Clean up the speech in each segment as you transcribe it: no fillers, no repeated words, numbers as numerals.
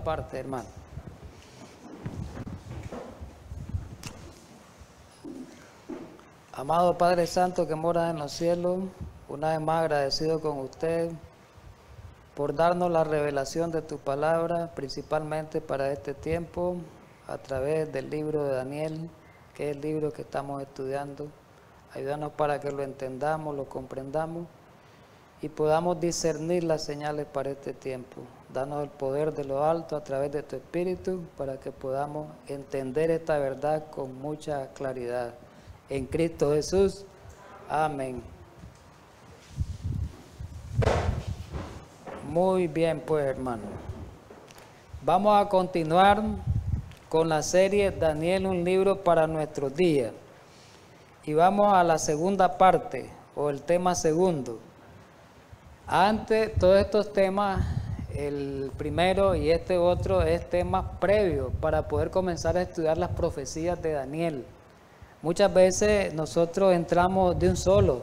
segunda parte, hermano. Amado Padre Santo que mora en los cielos, una vez más agradecido con usted por darnos la revelación de tu palabra, principalmente para este tiempo, a través del libro de Daniel, que es el libro que estamos estudiando. Ayúdanos para que lo entendamos, lo comprendamos y podamos discernir las señales para este tiempo. Danos el poder de lo alto a través de tu Espíritu para que podamos entender esta verdad con mucha claridad. En Cristo Jesús. Amén. Muy bien, pues, hermano. Vamos a continuar con la serie Daniel, un libro para nuestros días. Y vamos a la segunda parte, o el tema segundo. Antes, todos estos temas, el primero y este otro, es temas previos para poder comenzar a estudiar las profecías de Daniel. Muchas veces nosotros entramos de un solo,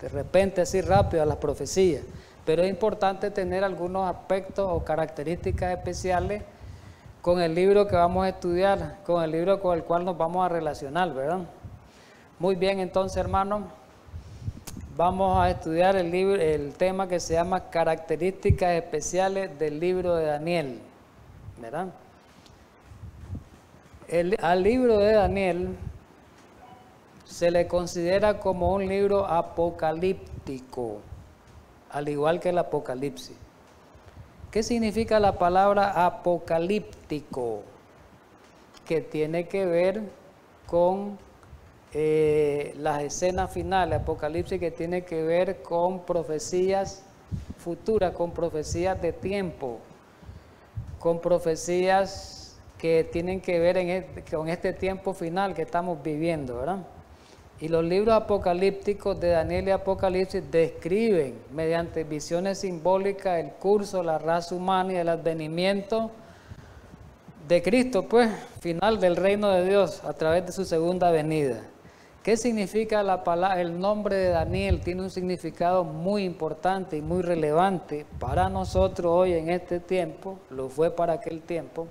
de repente así rápido a las profecías, pero es importante tener algunos aspectos o características especiales con el libro que vamos a estudiar, con el libro con el cual nos vamos a relacionar, ¿verdad? Muy bien, entonces, hermanos, vamos a estudiar el tema que se llama Características Especiales del libro de Daniel, ¿verdad? Al libro de Daniel se le considera como un libro apocalíptico, al igual que el Apocalipsis. ¿Qué significa la palabra apocalíptico? Que tiene que ver con las escenas finales. Apocalipsis que tiene que ver con profecías futuras, con profecías de tiempo, con profecías que tienen que ver con este tiempo final que estamos viviendo, ¿verdad? Y los libros apocalípticos de Daniel y Apocalipsis describen mediante visiones simbólicas el curso de la raza humana y el advenimiento de Cristo, pues, final del reino de Dios a través de su segunda venida. ¿Qué significa la palabra? El nombre de Daniel tiene un significado muy importante y muy relevante para nosotros hoy en este tiempo, lo fue para aquel tiempo.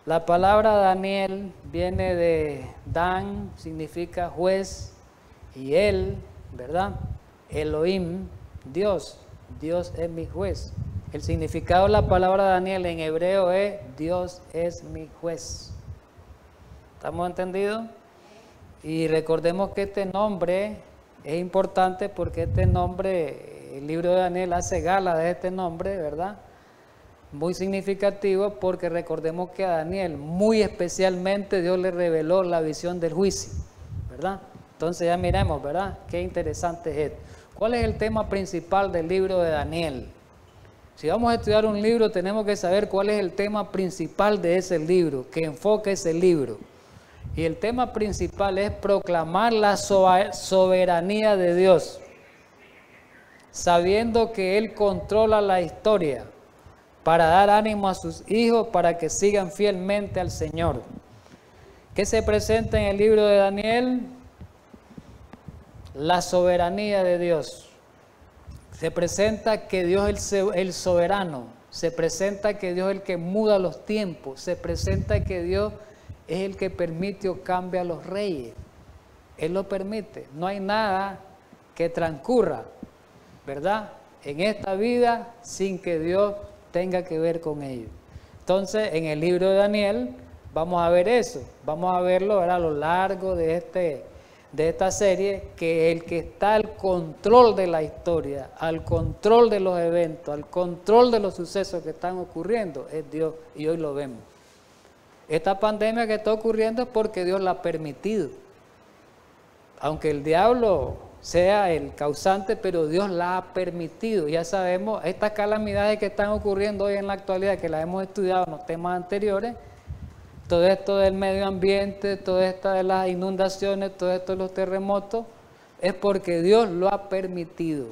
La palabra Daniel viene de Dan, significa juez, y él, ¿verdad? Elohim, Dios, Dios es mi juez. El significado de la palabra Daniel en hebreo es Dios es mi juez. ¿Estamos entendidos? Y recordemos que este nombre es importante porque este nombre, el libro de Daniel hace gala de este nombre, ¿verdad? Muy significativo porque recordemos que a Daniel muy especialmente Dios le reveló la visión del juicio, ¿verdad? Entonces ya miremos, ¿verdad? Qué interesante es esto. ¿Cuál es el tema principal del libro de Daniel? Si vamos a estudiar un libro tenemos que saber cuál es el tema principal de ese libro, que enfoque ese libro. Y el tema principal es proclamar la soberanía de Dios, sabiendo que Él controla la historia para dar ánimo a sus hijos para que sigan fielmente al Señor. ¿Qué se presenta en el libro de Daniel? La soberanía de Dios. Se presenta que Dios es el soberano, se presenta que Dios es el que muda los tiempos, se presenta que Dios es el que permite o cambia a los reyes. Él lo permite. No hay nada que transcurra, ¿verdad?, en esta vida sin que Dios tenga que ver con ello. Entonces, en el libro de Daniel vamos a ver eso. Vamos a verlo, ¿verdad?, a lo largo de esta serie, que el que está al control de la historia, al control de los eventos, al control de los sucesos que están ocurriendo, es Dios, y hoy lo vemos. Esta pandemia que está ocurriendo es porque Dios la ha permitido. Aunque el diablo sea el causante, pero Dios la ha permitido. Ya sabemos, estas calamidades que están ocurriendo hoy en la actualidad, que las hemos estudiado en los temas anteriores, todo esto del medio ambiente, todo esto de las inundaciones, todo esto de los terremotos, es porque Dios lo ha permitido.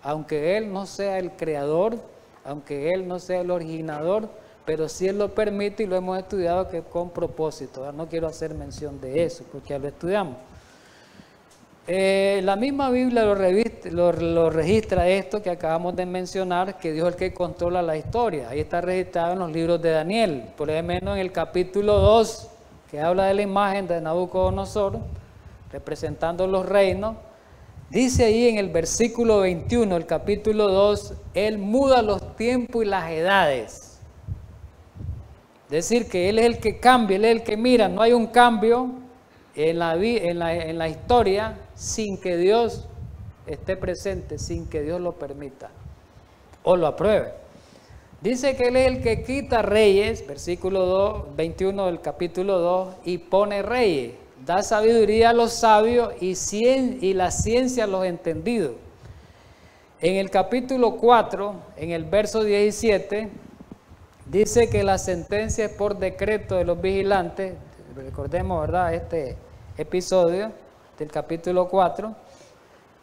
Aunque Él no sea el creador, aunque Él no sea el originador, pero sí Él lo permite y lo hemos estudiado que con propósito. No quiero hacer mención de eso porque ya lo estudiamos. La misma Biblia lo registra esto que acabamos de mencionar, que Dios es el que controla la historia. Ahí está registrado en los libros de Daniel, por lo menos en el capítulo 2, que habla de la imagen de Nabucodonosor, representando los reinos. Dice ahí en el versículo 21, el capítulo 2, Él muda los tiempos y las edades. Es decir, que Él es el que cambia, Él es el que mira, no hay un cambio en la historia sin que Dios esté presente, sin que Dios lo permita o lo apruebe. Dice que Él es el que quita reyes, versículo 21 del capítulo 2, y pone reyes. Da sabiduría a los sabios y la ciencia a los entendidos. En el capítulo 4, en el verso 17, dice que la sentencia es por decreto de los vigilantes. Recordemos, ¿verdad?, este episodio del capítulo 4.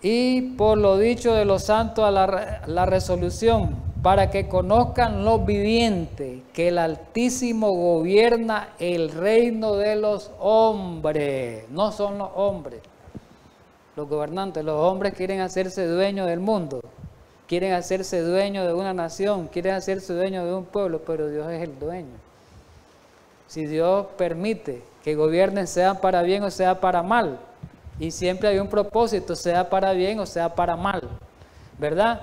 Y por lo dicho de los santos a la resolución, para que conozcan los vivientes que el Altísimo gobierna el reino de los hombres. No son los hombres los gobernantes, los hombres quieren hacerse dueños del mundo, quieren hacerse dueños de una nación, quieren hacerse dueños de un pueblo, pero Dios es el dueño. Si Dios permite que gobiernen, sea para bien o sea para mal, y siempre hay un propósito, sea para bien o sea para mal, ¿verdad?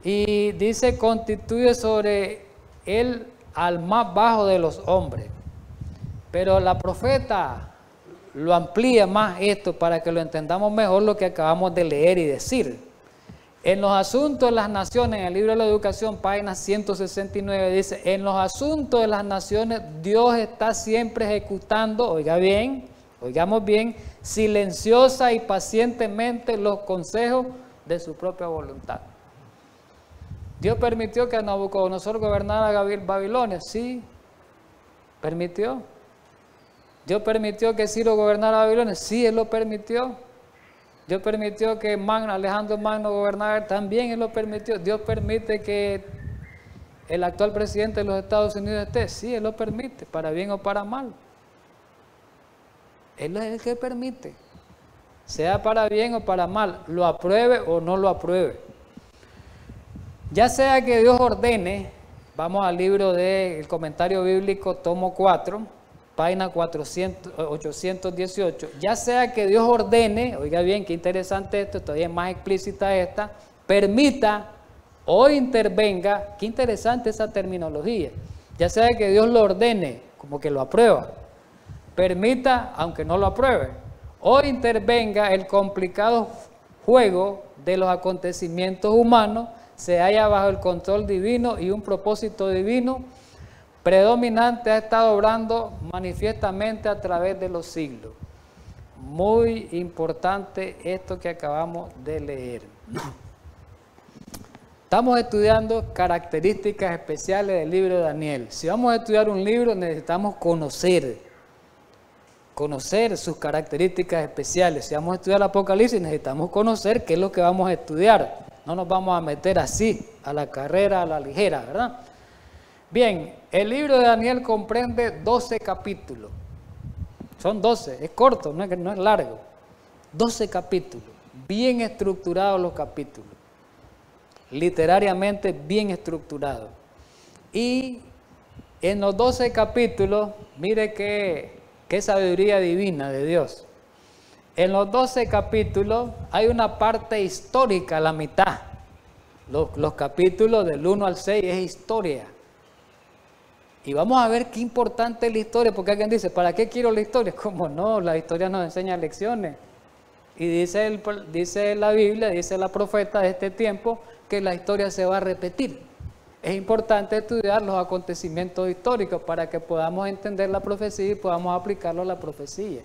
Y dice, constituye sobre él al más bajo de los hombres. Pero la profeta lo amplía más esto para que lo entendamos mejor, lo que acabamos de leer y decir. En los asuntos de las naciones, en el libro de la educación, página 169, dice, en los asuntos de las naciones Dios está siempre ejecutando, oiga bien, oigamos bien, silenciosa y pacientemente los consejos de su propia voluntad. Dios permitió que Nabucodonosor gobernara Babilonia, sí, permitió. Dios permitió que Ciro gobernara Babilonia, sí, Él lo permitió. Dios permitió que Alejandro Magno gobernara, también Él lo permitió. Dios permite que el actual presidente de los Estados Unidos esté, sí, Él lo permite, para bien o para mal. Él es el que permite, sea para bien o para mal, lo apruebe o no lo apruebe. Ya sea que Dios ordene, vamos al libro del comentario bíblico, tomo 4, página 818, ya sea que Dios ordene, oiga bien, qué interesante esto, todavía es más explícita esta, permita o intervenga, qué interesante esa terminología, ya sea que Dios lo ordene, como que lo aprueba, permita, aunque no lo apruebe, o intervenga el complicado juego de los acontecimientos humanos, se halla bajo el control divino y un propósito divino predominante ha estado obrando manifiestamente a través de los siglos. Muy importante esto que acabamos de leer. Estamos estudiando características especiales del libro de Daniel. Si vamos a estudiar un libro, necesitamos conocer sus características especiales. Si vamos a estudiar el Apocalipsis, necesitamos conocer qué es lo que vamos a estudiar. No nos vamos a meter así, a la carrera, a la ligera, ¿verdad? Bien, el libro de Daniel comprende 12 capítulos. Son 12, es corto, no es largo. 12 capítulos, bien estructurados los capítulos. Literariamente bien estructurados. Y en los 12 capítulos, mire qué sabiduría divina de Dios. En los 12 capítulos hay una parte histórica a la mitad. Los capítulos del 1 al 6 es historia. Y vamos a ver qué importante es la historia, porque alguien dice, ¿para qué quiero la historia? ¿Cómo no? La historia nos enseña lecciones. Y dice la Biblia, dice la profeta de este tiempo, que la historia se va a repetir. Es importante estudiar los acontecimientos históricos para que podamos entender la profecía y podamos aplicarlo a la profecía.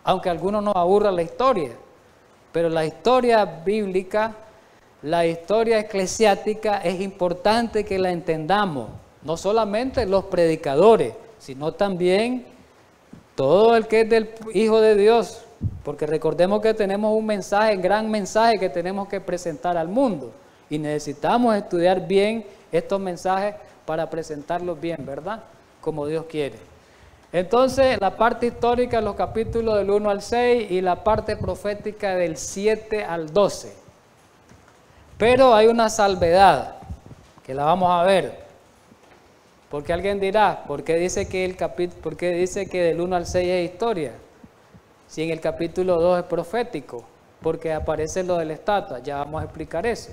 Aunque a algunos nos aburra la historia, pero la historia bíblica, la historia eclesiástica es importante que la entendamos, no solamente los predicadores, sino también todo el que es del Hijo de Dios, porque recordemos que tenemos un mensaje, gran mensaje que tenemos que presentar al mundo y necesitamos estudiar bien estos mensajes para presentarlos bien, ¿verdad? Como Dios quiere. Entonces, la parte histórica, los capítulos del 1 al 6 y la parte profética del 7 al 12. Pero hay una salvedad, que la vamos a ver. Porque alguien dirá, ¿por qué dice que del 1 al 6 es historia? Si en el capítulo 2 es profético, porque aparece lo de la estatua, ya vamos a explicar eso.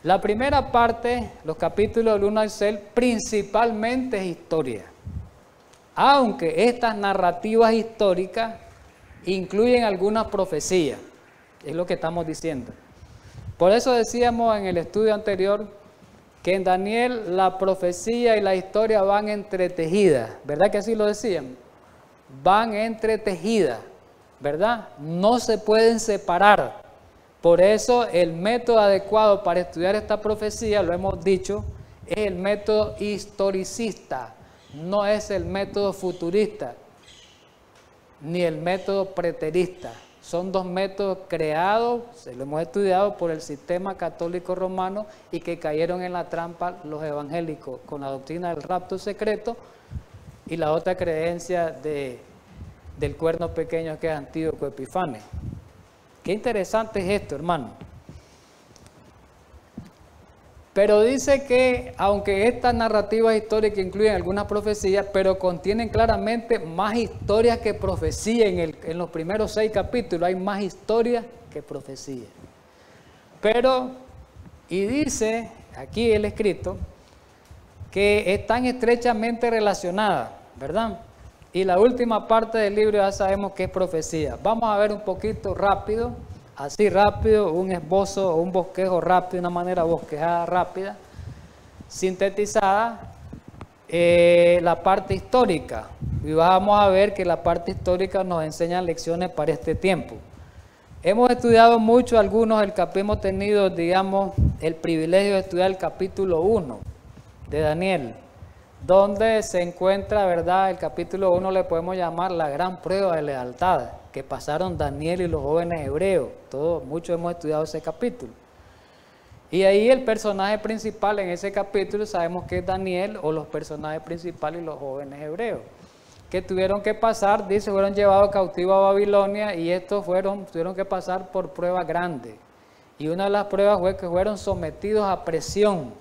La primera parte, los capítulos del 1 al 6, principalmente es historia. Aunque estas narrativas históricas incluyen algunas profecías, es lo que estamos diciendo. Por eso decíamos en el estudio anterior que en Daniel la profecía y la historia van entretejidas, ¿verdad que así lo decían? Van entretejidas, ¿verdad? No se pueden separar. Por eso el método adecuado para estudiar esta profecía, lo hemos dicho, es el método historicista. No es el método futurista, ni el método preterista. Son dos métodos creados, se lo hemos estudiado por el sistema católico romano y que cayeron en la trampa los evangélicos con la doctrina del rapto secreto y la otra creencia del cuerno pequeño que es Antíoco Epifanes. Qué interesante es esto, hermano. Pero dice que, aunque estas narrativas históricas incluyen algunas profecías, pero contienen claramente más historias que profecías. En los primeros 6 capítulos hay más historias que profecías. Y dice, aquí el escrito, que están estrechamente relacionadas, ¿verdad? Y la última parte del libro ya sabemos que es profecía. Vamos a ver un poquito rápido. Así rápido, un esbozo o un bosquejo rápido, una manera bosquejada rápida, sintetizada, la parte histórica. Y vamos a ver que la parte histórica nos enseña lecciones para este tiempo. Hemos estudiado mucho algunos, hemos tenido, digamos, el privilegio de estudiar el capítulo 1 de Daniel, donde se encuentra, ¿verdad? El capítulo 1 le podemos llamar la gran prueba de lealtad que pasaron Daniel y los jóvenes hebreos. Muchos hemos estudiado ese capítulo. Y ahí el personaje principal en ese capítulo sabemos que es Daniel, o los personajes principales y los jóvenes hebreos, que tuvieron que pasar, dice, fueron llevados cautivos a Babilonia y estos tuvieron que pasar por pruebas grandes. Y una de las pruebas fue que fueron sometidos a presión,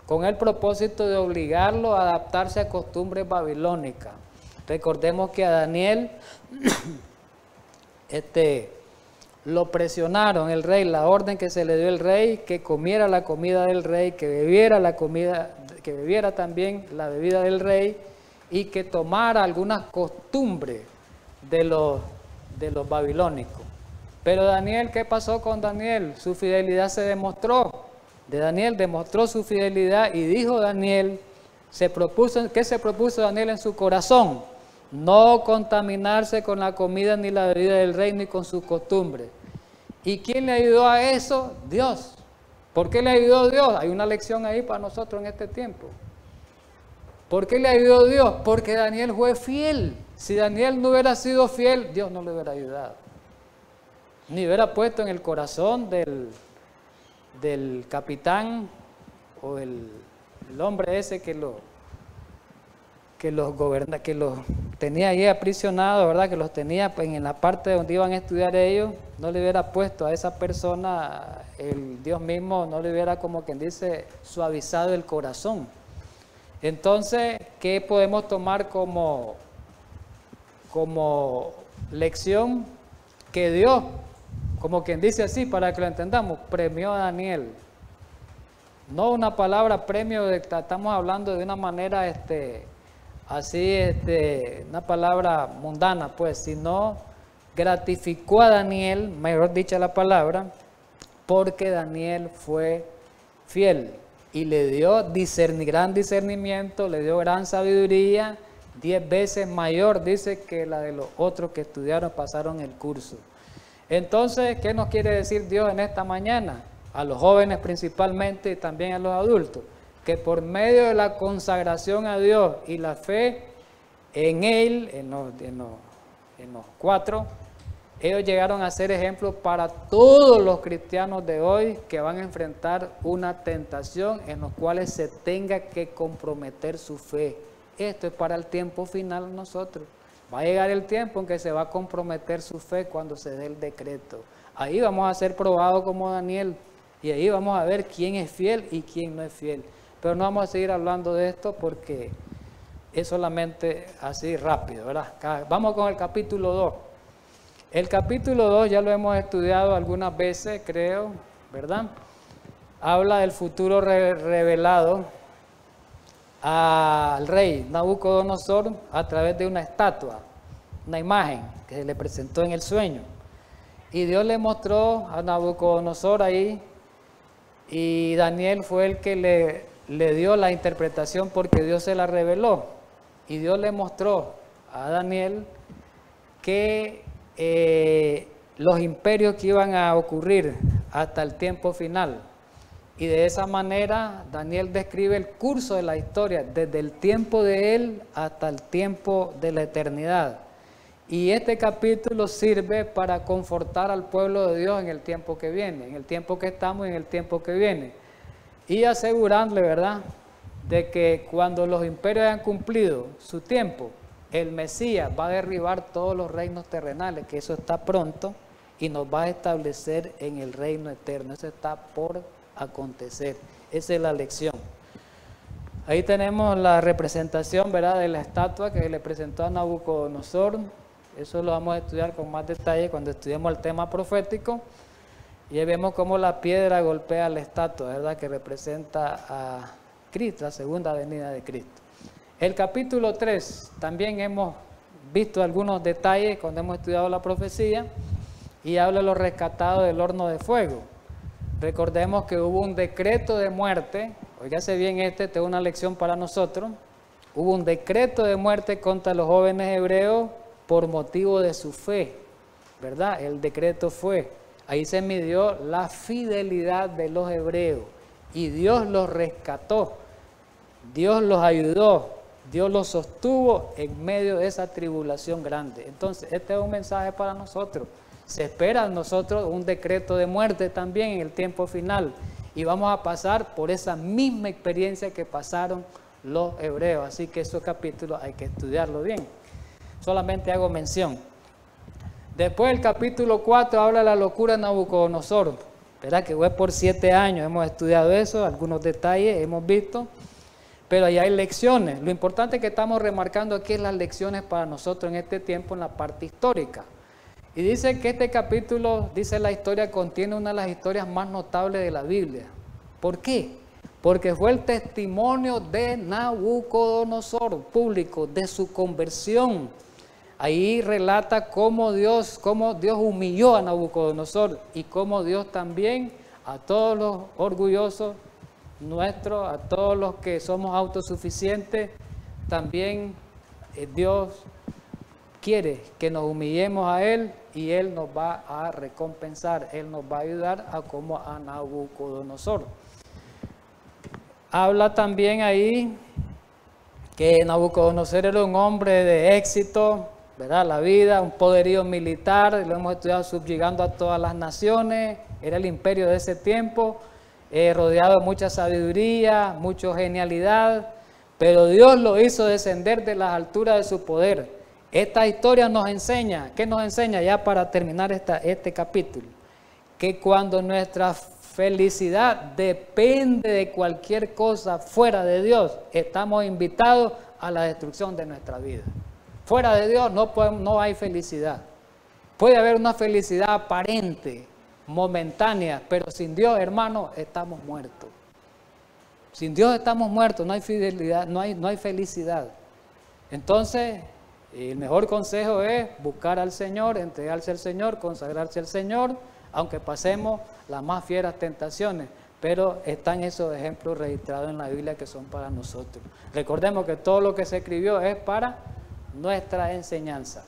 con el propósito de obligarlos a adaptarse a costumbres babilónicas. Recordemos que a Daniel lo presionaron el rey, la orden que se le dio el rey, que comiera la comida del rey, que bebiera la comida, que bebiera también la bebida del rey y que tomara algunas costumbres de los babilónicos. Pero Daniel, ¿qué pasó con Daniel? Su fidelidad se demostró. Daniel demostró su fidelidad y dijo Daniel, ¿qué se propuso Daniel en su corazón? No contaminarse con la comida ni la bebida del rey ni con sus costumbres. ¿Y quién le ayudó a eso? Dios. ¿Por qué le ayudó Dios? Hay una lección ahí para nosotros en este tiempo. ¿Por qué le ayudó Dios? Porque Daniel fue fiel. Si Daniel no hubiera sido fiel, Dios no le hubiera ayudado. Ni hubiera puesto en el corazón del capitán o el hombre ese que los tenía ahí aprisionados, ¿verdad? Que los tenía en la parte donde iban a estudiar ellos, no le hubiera puesto a esa persona, el Dios mismo no le hubiera, como quien dice, suavizado el corazón. Entonces, ¿qué podemos tomar como lección? Que Dios, como quien dice así, para que lo entendamos, premió a Daniel. No una palabra premio, estamos hablando de una manera una palabra mundana, pues, sino gratificó a Daniel, mejor dicha la palabra, porque Daniel fue fiel y le dio gran discernimiento, le dio gran sabiduría, 10 veces mayor, dice, que la de los otros que estudiaron, pasaron el curso. Entonces, ¿qué nos quiere decir Dios en esta mañana? A los jóvenes principalmente y también a los adultos, que por medio de la consagración a Dios y la fe en Él, en los 4, ellos llegaron a ser ejemplos para todos los cristianos de hoy que van a enfrentar una tentación en los cuales se tenga que comprometer su fe esto es para el tiempo final nosotros. Va a llegar el tiempo en que se va a comprometer su fe cuando se dé el decreto. Ahí vamos a ser probados como Daniel y ahí vamos a ver quién es fiel y quién no es fiel. Pero no vamos a seguir hablando de esto porque es solamente así rápido, ¿verdad? Vamos con el capítulo 2. El capítulo 2 ya lo hemos estudiado algunas veces, creo, ¿verdad? Habla del futuro revelado al rey Nabucodonosor a través de una estatua, una imagen que se le presentó en el sueño. Y Dios le mostró a Nabucodonosor ahí, y Daniel fue el que le dio la interpretación porque Dios se la reveló. Y Dios le mostró a Daniel que los imperios que iban a ocurrir hasta el tiempo final. Y de esa manera Daniel describe el curso de la historia, desde el tiempo de él hasta el tiempo de la eternidad. Y este capítulo sirve para confortar al pueblo de Dios en el tiempo que viene, en el tiempo que estamos y en el tiempo que viene. Y asegurarle, ¿verdad?, de que cuando los imperios hayan cumplido su tiempo, el Mesías va a derribar todos los reinos terrenales, que eso está pronto, y nos va a establecer en el reino eterno. Eso está por acontecer. Esa es la lección. Ahí tenemos la representación, ¿verdad?, de la estatua que le presentó a Nabucodonosor. Eso lo vamos a estudiar con más detalle cuando estudiemos el tema profético. Y ahí vemos cómo la piedra golpea la estatua, ¿verdad?, que representa a Cristo, la segunda venida de Cristo. El capítulo 3, también hemos visto algunos detalles cuando hemos estudiado la profecía, y habla de los rescatados del horno de fuego. Recordemos que hubo un decreto de muerte, oígase bien, esta es una lección para nosotros. Hubo un decreto de muerte contra los jóvenes hebreos por motivo de su fe, ¿verdad? El decreto fue, ahí se midió la fidelidad de los hebreos y Dios los rescató, Dios los ayudó, Dios los sostuvo en medio de esa tribulación grande. Entonces, este es un mensaje para nosotros. Se espera a nosotros un decreto de muerte también en el tiempo final y vamos a pasar por esa misma experiencia que pasaron los hebreos. Así que esos capítulos hay que estudiarlo bien. Solamente hago mención. Después el capítulo 4 habla de la locura de Nabucodonosor, ¿verdad? Que fue por 7 años, hemos estudiado eso, algunos detalles hemos visto, pero ahí hay lecciones. Lo importante que estamos remarcando aquí es las lecciones para nosotros en este tiempo en la parte histórica. Y dice que este capítulo, dice la historia, contiene una de las historias más notables de la Biblia. ¿Por qué? Porque fue el testimonio de Nabucodonosor público, de su conversión. Ahí relata cómo Dios humilló a Nabucodonosor y cómo Dios también a todos los orgullosos nuestros, a todos los que somos autosuficientes, también Dios quiere que nos humillemos a Él y Él nos va a recompensar, Él nos va a ayudar a como a Nabucodonosor. Habla también ahí que Nabucodonosor era un hombre de éxito, ¿verdad? La vida, un poderío militar, lo hemos estudiado, subyugando a todas las naciones, era el imperio de ese tiempo, rodeado de mucha sabiduría, mucha genialidad, pero Dios lo hizo descender de las alturas de su poder. Esta historia nos enseña, ¿qué nos enseña ya para terminar este capítulo? Que cuando nuestra felicidad depende de cualquier cosa fuera de Dios, estamos invitados a la destrucción de nuestra vida. Fuera de Dios no hay felicidad. Puede haber una felicidad aparente, momentánea, pero sin Dios, hermano, estamos muertos. Sin Dios estamos muertos, no hay fidelidad, no hay felicidad. Entonces, el mejor consejo es buscar al Señor, entregarse al Señor, consagrarse al Señor, aunque pasemos las más fieras tentaciones, pero están esos ejemplos registrados en la Biblia que son para nosotros. Recordemos que todo lo que se escribió es para nuestra enseñanza.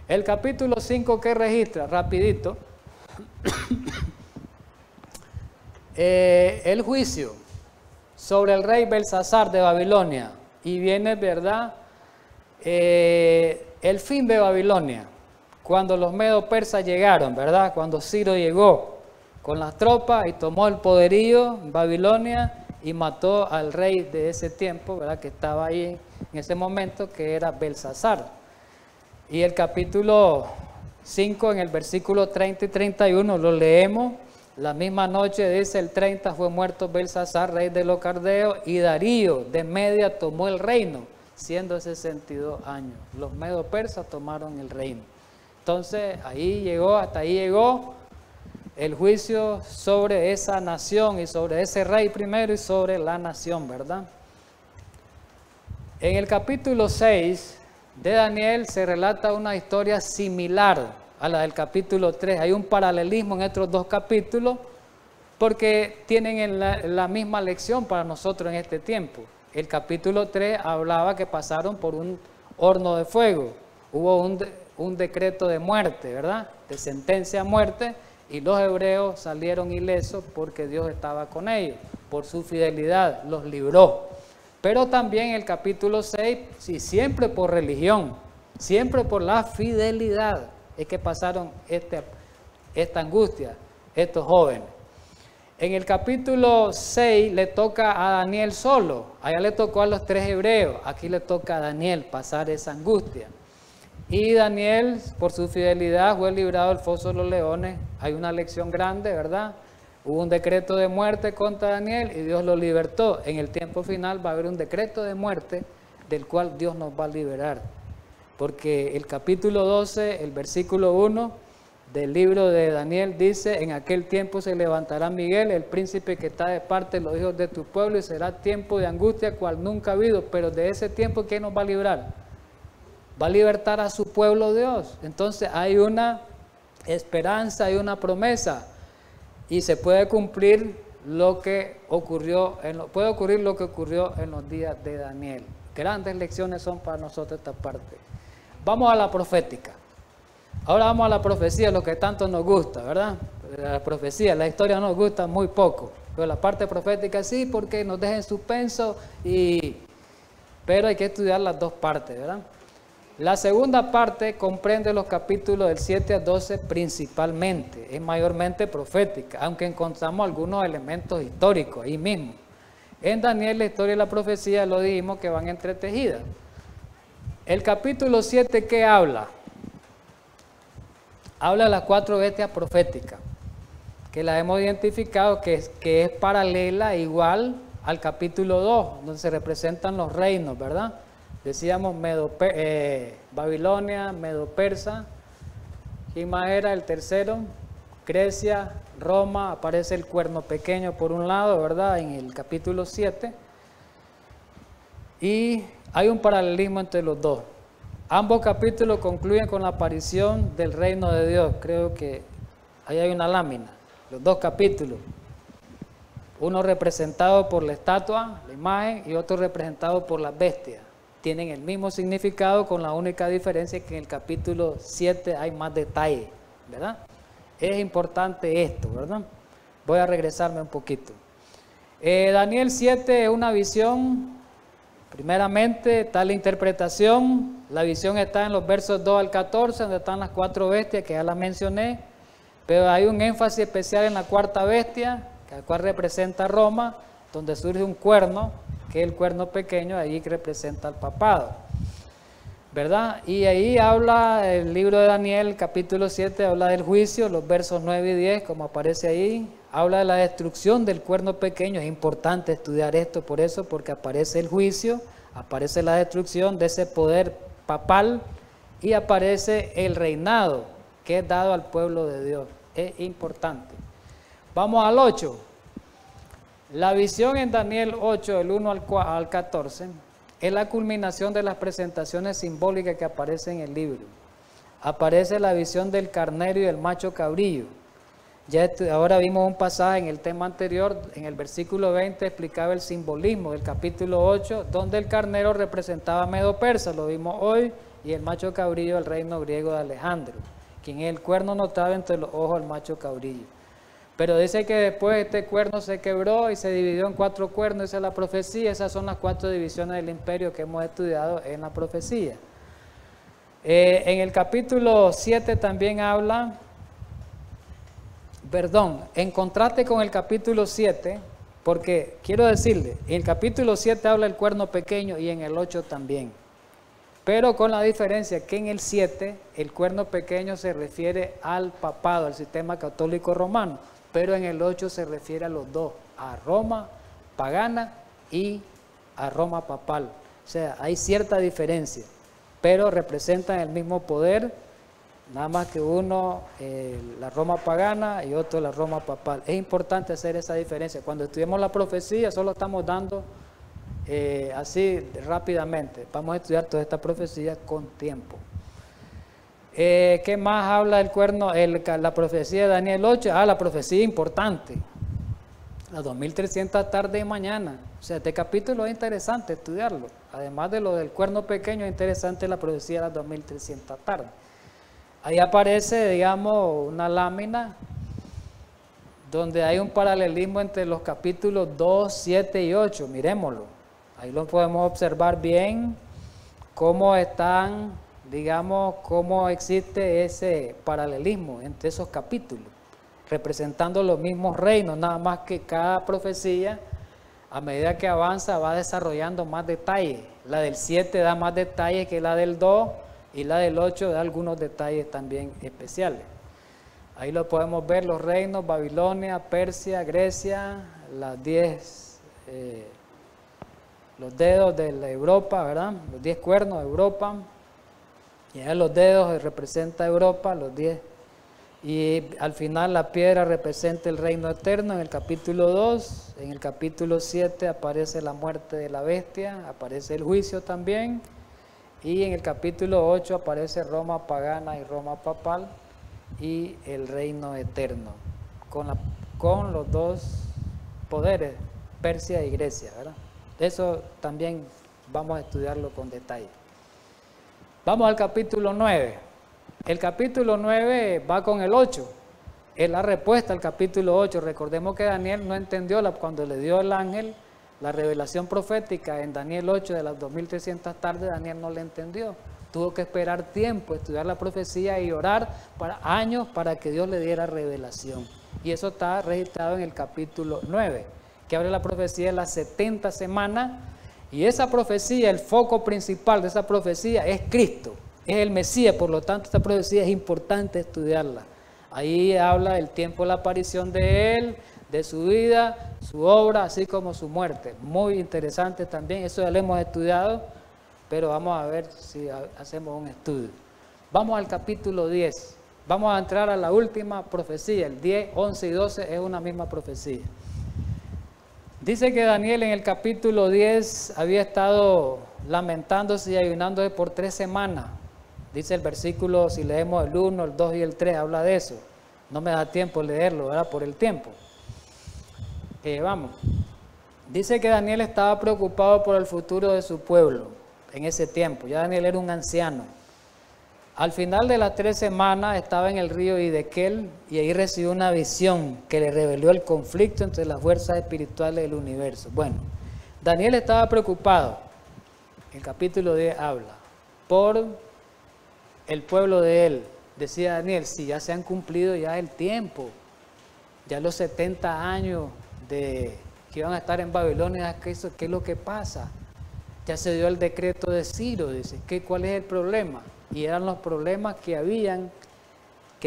El capítulo 5 que registra, rapidito, el juicio sobre el rey Belsasar de Babilonia, y viene, ¿verdad?, el fin de Babilonia, cuando los medos persas llegaron, ¿verdad?, cuando Ciro llegó con las tropas y tomó el poderío en Babilonia y mató al rey de ese tiempo, ¿verdad?, que estaba ahí en ese momento, que era Belsasar. Y el capítulo 5, en el versículo 30 y 31, lo leemos. La misma noche, dice el 30, fue muerto Belsasar, rey de los caldeos, y Darío de Media tomó el reino, siendo 62 años. Los medo-persas tomaron el reino. Entonces, hasta ahí llegó el juicio sobre esa nación y sobre ese rey primero y sobre la nación, ¿verdad? En el capítulo 6 de Daniel se relata una historia similar a la del capítulo 3. Hay un paralelismo en estos dos capítulos porque tienen la misma lección para nosotros en este tiempo. El capítulo 3 hablaba que pasaron por un horno de fuego. Hubo un decreto de muerte, ¿verdad? De sentencia a muerte, y los hebreos salieron ilesos porque Dios estaba con ellos. Por su fidelidad los libró. Pero también el capítulo 6, sí, siempre por religión, siempre por la fidelidad, es que pasaron esta angustia, estos jóvenes. En el capítulo 6 le toca a Daniel solo, allá le tocó a los 3 hebreos, aquí le toca a Daniel pasar esa angustia. Y Daniel, por su fidelidad, fue librado del foso de los leones. Hay una lección grande, ¿verdad? Hubo un decreto de muerte contra Daniel y Dios lo libertó. En el tiempo final va a haber un decreto de muerte del cual Dios nos va a liberar. Porque el capítulo 12, el versículo 1 del libro de Daniel dice: en aquel tiempo se levantará Miguel, el príncipe que está de parte de los hijos de tu pueblo, y será tiempo de angustia cual nunca ha habido. Pero de ese tiempo, ¿quién nos va a librar? Va a libertar a su pueblo Dios. Entonces hay una esperanza, hay una promesa, y se puede cumplir lo que ocurrió, puede ocurrir lo que ocurrió en los días de Daniel. Grandes lecciones son para nosotros esta parte. Vamos a la profética. Ahora vamos a la profecía, lo que tanto nos gusta, ¿verdad? La profecía, la historia nos gusta muy poco, pero la parte profética sí, porque nos deja en suspenso, pero hay que estudiar las dos partes, ¿verdad? La segunda parte comprende los capítulos del 7 al 12 principalmente, es mayormente profética, aunque encontramos algunos elementos históricos ahí mismo. En Daniel la historia y la profecía lo dijimos que van entretejidas. El capítulo 7, ¿qué habla? Habla de las 4 bestias proféticas, que las hemos identificado que es paralela igual al capítulo 2, donde se representan los reinos, ¿verdad? Decíamos Babilonia, Medo-Persa, ¿quién más era el tercero? Grecia, Roma, aparece el cuerno pequeño por un lado, ¿verdad? En el capítulo 7. Y hay un paralelismo entre los dos. Ambos capítulos concluyen con la aparición del reino de Dios. Creo que ahí hay una lámina. Los dos capítulos. Uno representado por la estatua, la imagen, y otro representado por las bestias. Tienen el mismo significado, con la única diferencia que en el capítulo 7 hay más detalle, ¿verdad? Es importante esto, ¿verdad? Voy a regresarme un poquito. Daniel 7 es una visión. Primeramente está la interpretación. La visión está en los versos 2 al 14, donde están las 4 bestias que ya las mencioné, pero hay un énfasis especial en la 4ª bestia, la cual representa Roma, donde surge un cuerno, que es el cuerno pequeño, ahí que representa al papado, ¿verdad? Y ahí habla el libro de Daniel, capítulo 7, habla del juicio, los versos 9 y 10, como aparece ahí, habla de la destrucción del cuerno pequeño. Es importante estudiar esto por eso, porque aparece el juicio, aparece la destrucción de ese poder papal y aparece el reinado que es dado al pueblo de Dios. Es importante. Vamos al 8. La visión en Daniel 8, del 1 al 14, es la culminación de las presentaciones simbólicas que aparecen en el libro. Aparece la visión del carnero y el macho cabrillo. Ahora vimos un pasaje en el tema anterior, en el versículo 20 explicaba el simbolismo del capítulo 8, donde el carnero representaba a Medo-Persa, lo vimos hoy, y el macho cabrillo el reino griego de Alejandro, quien es el cuerno notable entre los ojos del macho cabrillo. Pero dice que después este cuerno se quebró y se dividió en 4 cuernos, esa es la profecía. Esas son las 4 divisiones del imperio que hemos estudiado en la profecía. En el capítulo 7 también habla, en contraste con el capítulo 7, Porque quiero decirle, en el capítulo 7 habla del cuerno pequeño y en el 8 también. Pero con la diferencia que en el 7 el cuerno pequeño se refiere al papado, al sistema católico romano, pero en el 8 se refiere a los dos, a Roma pagana y a Roma papal. O sea, hay cierta diferencia, pero representan el mismo poder, nada más que uno la Roma pagana y otro la Roma papal. Es importante hacer esa diferencia. Cuando estudiamos la profecía solo estamos dando así rápidamente. Vamos a estudiar toda esta profecía con tiempo. ¿Qué más habla del cuerno? La profecía de Daniel 8. La profecía importante. Las 2300 tarde y mañana. O sea, este capítulo es interesante estudiarlo. Además de lo del cuerno pequeño, es interesante la profecía de las 2300 tarde. Ahí aparece, digamos, una lámina donde hay un paralelismo entre los capítulos 2, 7 y 8. Miremoslo. Ahí lo podemos observar bien, cómo están, digamos, cómo existe ese paralelismo entre esos capítulos, representando los mismos reinos, nada más que cada profecía, a medida que avanza, va desarrollando más detalles. La del 7 da más detalles que la del 2 y la del 8 da algunos detalles también especiales. Ahí lo podemos ver, los reinos, Babilonia, Persia, Grecia, las 10... los dedos de la Europa, ¿verdad? Los 10 cuernos de Europa. Y ahí los dedos representa Europa, los 10. Y al final la piedra representa el reino eterno en el capítulo 2. En el capítulo 7 aparece la muerte de la bestia, aparece el juicio también. Y en el capítulo 8 aparece Roma pagana y Roma papal y el reino eterno. Con los dos poderes, Persia y Grecia, ¿verdad? Eso también vamos a estudiarlo con detalle. Vamos al capítulo 9. El capítulo 9 va con el 8. Es la respuesta al capítulo 8. Recordemos que Daniel no entendió cuando le dio el ángel la revelación profética en Daniel 8 de las 2300 tardes. Daniel no le entendió. Tuvo que esperar tiempo, estudiar la profecía y orar años para que Dios le diera revelación. Y eso está registrado en el capítulo 9. Que abre la profecía de las 70 semanas, y esa profecía, el foco principal de esa profecía es Cristo, es el Mesías. Por lo tanto, esta profecía es importante estudiarla. Ahí habla del tiempo de la aparición de Él, de su vida, su obra, así como su muerte. Muy interesante también, eso ya lo hemos estudiado, pero vamos a ver si hacemos un estudio. Vamos al capítulo 10, vamos a entrar a la última profecía. El 10, 11 y 12 es una misma profecía. Dice que Daniel en el capítulo 10 había estado lamentándose y ayunándose por 3 semanas. Dice el versículo, si leemos el 1, el 2 y el 3, habla de eso. No me da tiempo leerlo, ¿verdad? Por el tiempo. Vamos. Dice que Daniel estaba preocupado por el futuro de su pueblo en ese tiempo. Ya Daniel era un anciano. Al final de las 3 semanas estaba en el río Hidekel y ahí recibió una visión que le reveló el conflicto entre las fuerzas espirituales del universo. Bueno, Daniel estaba preocupado, el capítulo 10 habla, por el pueblo de él. Decía Daniel, si ya se han cumplido ya el tiempo, ya los 70 años que iban a estar en Babilonia, ¿qué es lo que pasa? Ya se dio el decreto de Ciro, dice, ¿cuál es el problema? Y eran los problemas que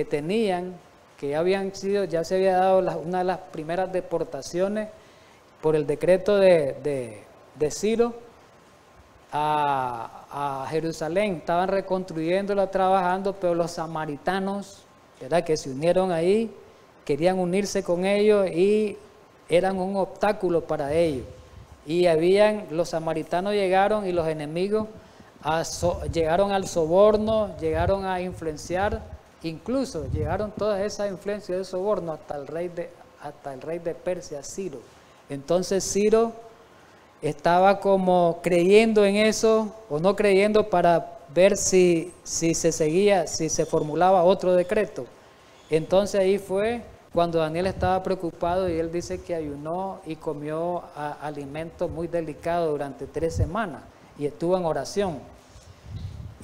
tenían, que ya habían sido, ya se había dado una de las primeras deportaciones por el decreto de Ciro a Jerusalén. Estaban reconstruyéndola, trabajando, pero los samaritanos, ¿verdad?, que se unieron ahí, querían unirse con ellos y eran un obstáculo para ellos. Y los samaritanos llegaron y los enemigos llegaron al soborno, llegaron a influenciar, incluso llegaron todas esas influencias de soborno hasta el rey de Persia, Ciro. Entonces Ciro estaba como creyendo en eso o no creyendo para ver si se formulaba otro decreto. Entonces ahí fue cuando Daniel estaba preocupado y él dice que ayunó y comió alimentos muy delicados durante 3 semanas y estuvo en oración.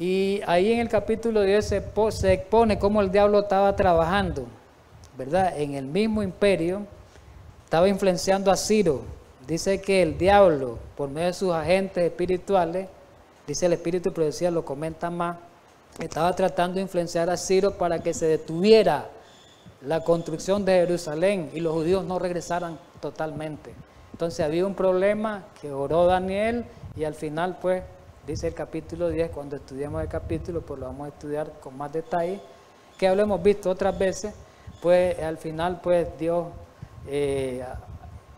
Y ahí en el capítulo 10 se expone cómo el diablo estaba trabajando, ¿verdad? En el mismo imperio estaba influenciando a Ciro. Dice que el diablo, por medio de sus agentes espirituales, dice el espíritu de profecía, lo comenta más, estaba tratando de influenciar a Ciro para que se detuviera la construcción de Jerusalén y los judíos no regresaran totalmente. Entonces había un problema que oró Daniel y al final, pues, dice el capítulo 10, cuando estudiemos el capítulo, pues lo vamos a estudiar con más detalle, que ya lo hemos visto otras veces, pues al final, pues Dios,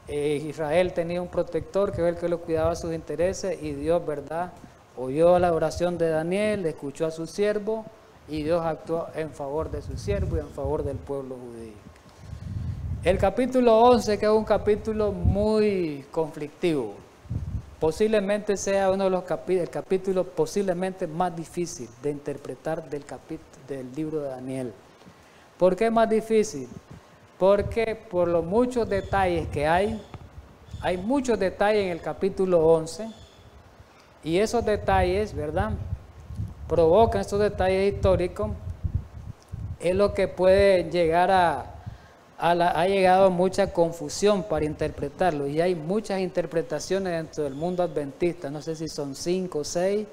Israel tenía un protector que era el que lo cuidaba sus intereses y Dios, ¿verdad?, oyó la oración de Daniel, escuchó a su siervo y Dios actuó en favor de su siervo y en favor del pueblo judío. El capítulo 11, que es un capítulo muy conflictivo, posiblemente sea uno de los capítulos posiblemente más difícil de interpretar del libro de Daniel. ¿Por qué más difícil? Porque por los muchos detalles que hay muchos detalles en el capítulo 11 y esos detalles, ¿verdad?, provocan estos detalles históricos, es lo que puede llegar ha llegado a mucha confusión para interpretarlo y hay muchas interpretaciones dentro del mundo adventista, no sé si son 5 o 6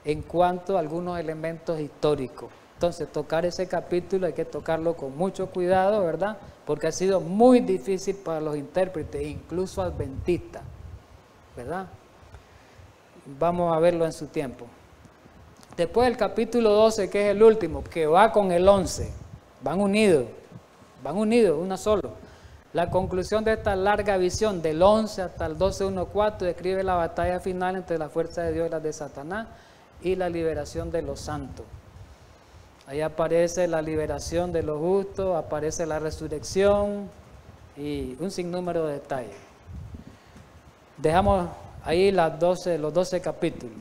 en cuanto a algunos elementos históricos. Entonces tocar ese capítulo hay que tocarlo con mucho cuidado, ¿verdad?, porque ha sido muy difícil para los intérpretes, incluso adventistas, ¿verdad? Vamos a verlo en su tiempo. Después el capítulo 12, que es el último, que va con el 11, van unidos, uno solo. La conclusión de esta larga visión, del 11 hasta el 12:1-4, describe la batalla final entre la fuerza de Dios y las de Satanás y la liberación de los santos. Ahí aparece la liberación de los justos, aparece la resurrección y un sinnúmero de detalles. Dejamos ahí los 12 capítulos.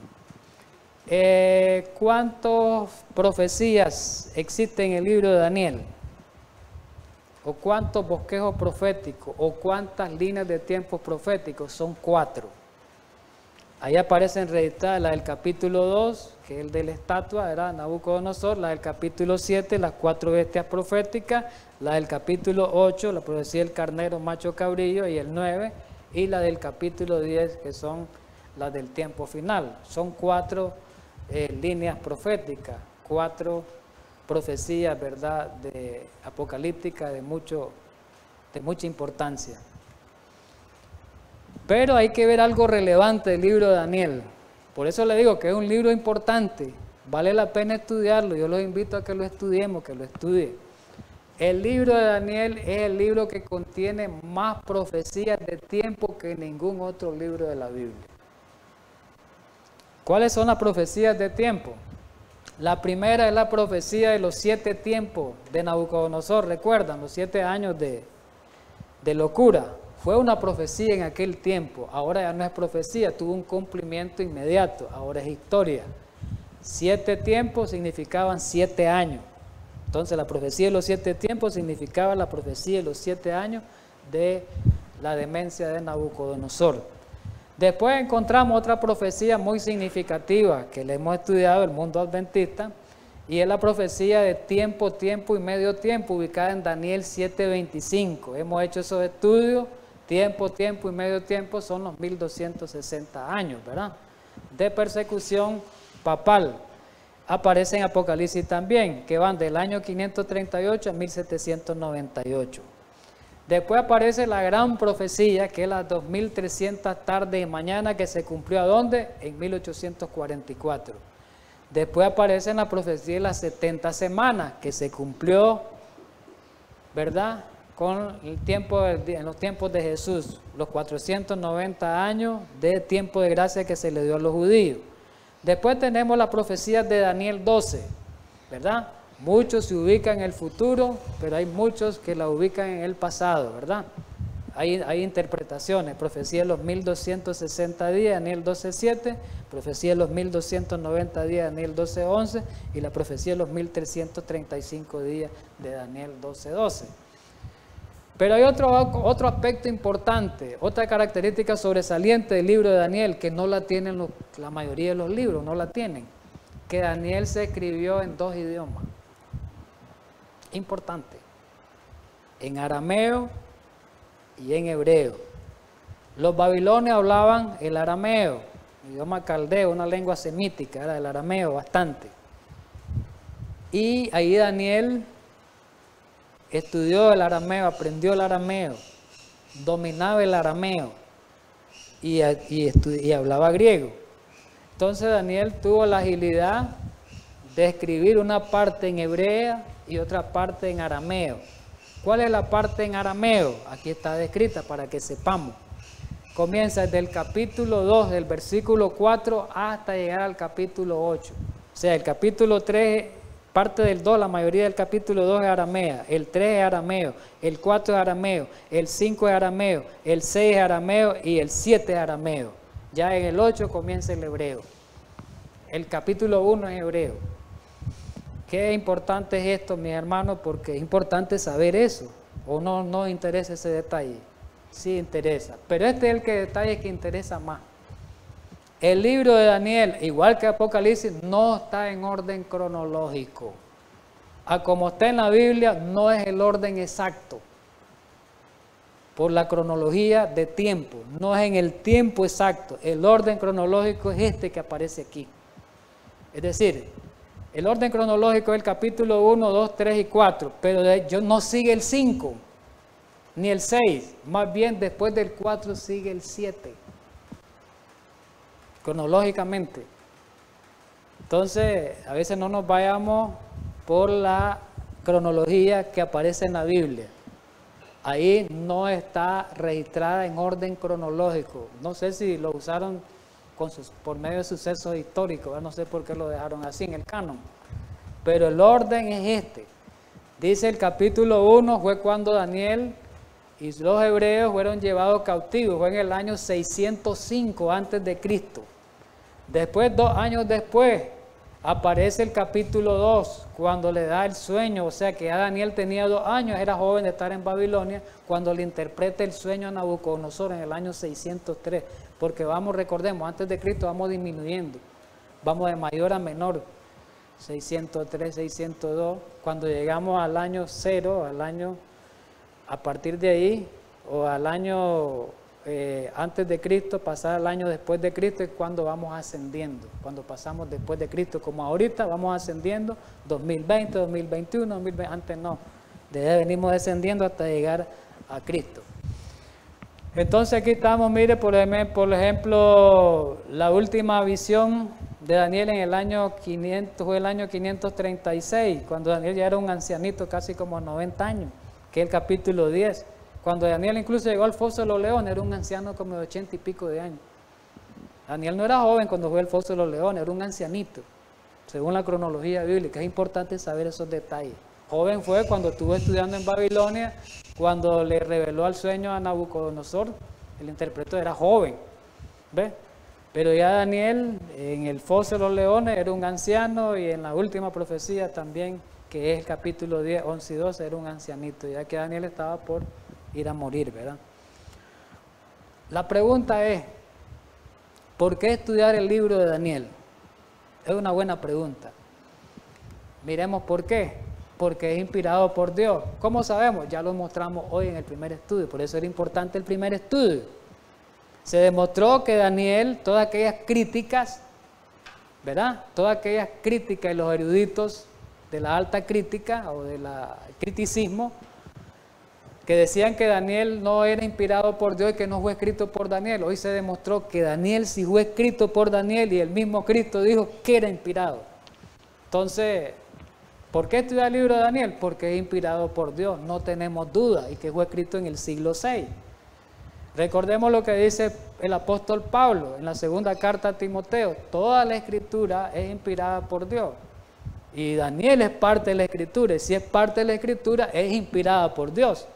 ¿Cuántas profecías existen en el libro de Daniel? ¿O cuántos bosquejos proféticos? ¿O cuántas líneas de tiempos proféticos? Son 4. Ahí aparecen reeditadas la del capítulo 2, que es el de la estatua, era Nabucodonosor, la del capítulo 7, las 4 bestias proféticas, la del capítulo 8, la profecía del carnero, macho, cabrillo, y el 9, y la del capítulo 10, que son las del tiempo final. Son 4 líneas proféticas, 4 profecías, ¿verdad?, de apocalíptica de mucha importancia. Pero hay que ver algo relevante del libro de Daniel. Por eso le digo que es un libro importante, vale la pena estudiarlo. Yo los invito a que lo estudiemos, que lo estudien. El libro de Daniel es el libro que contiene más profecías de tiempo que ningún otro libro de la Biblia. ¿Cuáles son las profecías de tiempo? La primera es la profecía de los 7 tiempos de Nabucodonosor. ¿Recuerdan? Los 7 años de locura. Fue una profecía en aquel tiempo. Ahora ya no es profecía, tuvo un cumplimiento inmediato. Ahora es historia. 7 tiempos significaban 7 años. Entonces la profecía de los 7 tiempos significaba la profecía de los 7 años de la demencia de Nabucodonosor. Después encontramos otra profecía muy significativa que le hemos estudiado el mundo adventista y es la profecía de tiempo, tiempo y medio tiempo ubicada en Daniel 7:25. Hemos hecho esos estudios, tiempo, tiempo y medio tiempo son los 1260 años, ¿verdad?, de persecución papal. Aparece en Apocalipsis también, que van del año 538 a 1798. Después aparece la gran profecía, que es las 2300 tardes y mañana, que se cumplió ¿a dónde? En 1844. Después aparece la profecía de las 70 semanas, que se cumplió, ¿verdad?, con el tiempo en los tiempos de Jesús, los 490 años de tiempo de gracia que se le dio a los judíos. Después tenemos las profecías de Daniel 12, ¿verdad? Muchos se ubican en el futuro, pero hay muchos que la ubican en el pasado, ¿verdad? Hay interpretaciones, profecía de los 1260 días, Daniel 12:7, profecía de los 1290 días, Daniel 12:11, y la profecía de los 1335 días de Daniel 12:12. Pero hay otro aspecto importante, otra característica sobresaliente del libro de Daniel, que no la tienen la mayoría de los libros, no la tienen, que Daniel se escribió en 2 idiomas. Importante, en arameo y en hebreo. Los babilonios hablaban el arameo, idioma caldeo, una lengua semítica, era el arameo bastante. Y ahí Daniel estudió el arameo, aprendió el arameo, dominaba el arameo y hablaba griego. Entonces Daniel tuvo la agilidad de escribir una parte en hebrea y otra parte en arameo. ¿Cuál es la parte en arameo? Aquí está descrita para que sepamos. Comienza desde el capítulo 2, del versículo 4 hasta llegar al capítulo 8. O sea, el capítulo 3, parte del 2, la mayoría del capítulo 2 es aramea, el 3 es arameo, el 4 es arameo, el 5 es arameo, el 6 es arameo y el 7 es arameo. Ya en el 8 comienza el hebreo. El capítulo 1 es hebreo. Qué importante es esto, mis hermanos, porque es importante saber eso. ¿O no interesa ese detalle? Sí interesa, pero este es el detalle que interesa más. El libro de Daniel, igual que Apocalipsis, no está en orden cronológico. A como está en la Biblia, no es el orden exacto. Por la cronología de tiempo, no es en el tiempo exacto. El orden cronológico es este que aparece aquí. Es decir, el orden cronológico es el capítulo 1, 2, 3 y 4, pero no sigue el 5, ni el 6, más bien después del 4 sigue el 7, cronológicamente. Entonces, a veces no nos vayamos por la cronología que aparece en la Biblia. Ahí no está registrada en orden cronológico. No sé si lo usaron por medio de sucesos históricos, no sé por qué lo dejaron así en el canon. Pero el orden es este. Dice el capítulo 1 fue cuando Daniel y los hebreos fueron llevados cautivos, fue en el año 605 antes de Cristo. Después, 2 años después, aparece el capítulo 2, cuando le da el sueño, o sea que ya Daniel tenía 2 años, era joven de estar en Babilonia, cuando le interpreta el sueño a Nabucodonosor en el año 603, porque recordemos, antes de Cristo vamos disminuyendo, vamos de mayor a menor, 603, 602, cuando llegamos al año 0, a partir de ahí, o al año antes de Cristo, pasar al año después de Cristo es cuando vamos ascendiendo, cuando pasamos después de Cristo, como ahorita vamos ascendiendo, 2020, 2021, 2020, antes no, venimos descendiendo hasta llegar a Cristo. Entonces aquí estamos, mire, por ejemplo, la última visión de Daniel en el año 500, fue el año 536, cuando Daniel ya era un ancianito, casi como 90 años, que es el capítulo 10. Cuando Daniel incluso llegó al foso de los leones, era un anciano como de 80 y pico de años. Daniel no era joven cuando fue al foso de los leones, era un ancianito, según la cronología bíblica. Es importante saber esos detalles. Joven fue cuando estuvo estudiando en Babilonia, cuando le reveló el sueño a Nabucodonosor, el interpretó, era joven, ¿ves? Pero ya Daniel en el foso de los leones era un anciano y en la última profecía también, que es el capítulo 10, 11 y 12, era un ancianito, ya que Daniel estaba por ir a morir, ¿verdad? La pregunta es, ¿por qué estudiar el libro de Daniel? Es una buena pregunta. Miremos por qué. Porque es inspirado por Dios. ¿Cómo sabemos? Ya lo mostramos hoy en el primer estudio, por eso era importante el primer estudio. Se demostró que Daniel, todas aquellas críticas, ¿verdad? Todas aquellas críticas y los eruditos de la alta crítica o del criticismo, que decían que Daniel no era inspirado por Dios y que no fue escrito por Daniel. Hoy se demostró que Daniel sí fue escrito por Daniel y el mismo Cristo dijo que era inspirado. Entonces, ¿por qué estudiar el libro de Daniel? Porque es inspirado por Dios, no tenemos duda, y que fue escrito en el siglo VI. Recordemos lo que dice el apóstol Pablo en la segunda carta a Timoteo, toda la escritura es inspirada por Dios. Y Daniel es parte de la escritura, y si es parte de la escritura, es inspirada por Dios.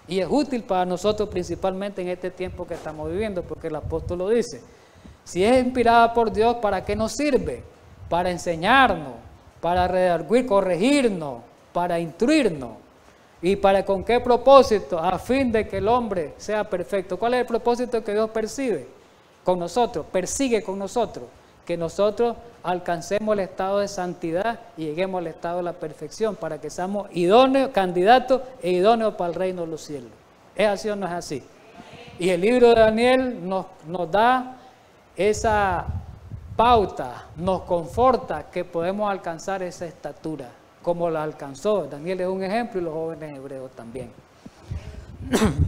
Y es útil para nosotros principalmente en este tiempo que estamos viviendo, porque el apóstol lo dice. Si es inspirada por Dios, ¿para qué nos sirve? Para enseñarnos, para redarguir, corregirnos, para instruirnos. ¿Y para con qué propósito? A fin de que el hombre sea perfecto. ¿Cuál es el propósito que Dios percibe con nosotros? Persigue con nosotros. Que nosotros alcancemos el estado de santidad y lleguemos al estado de la perfección para que seamos idóneos, candidatos e idóneos para el reino de los cielos. ¿Es así o no es así? Y el libro de Daniel nos da esa pauta, nos conforta que podemos alcanzar esa estatura, como la alcanzó. Daniel es un ejemplo y los jóvenes hebreos también.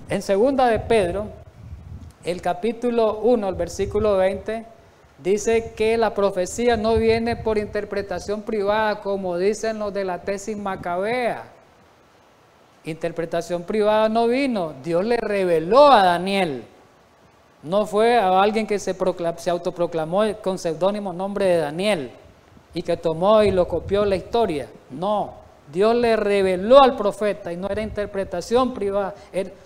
En segunda de Pedro, el capítulo 1, el versículo 20, dice que la profecía no viene por interpretación privada, como dicen los de la tesis macabea. Interpretación privada no vino, Dios le reveló a Daniel. No fue a alguien que se autoproclamó con seudónimo nombre de Daniel y que tomó y lo copió la historia. No, Dios le reveló al profeta y no era interpretación privada,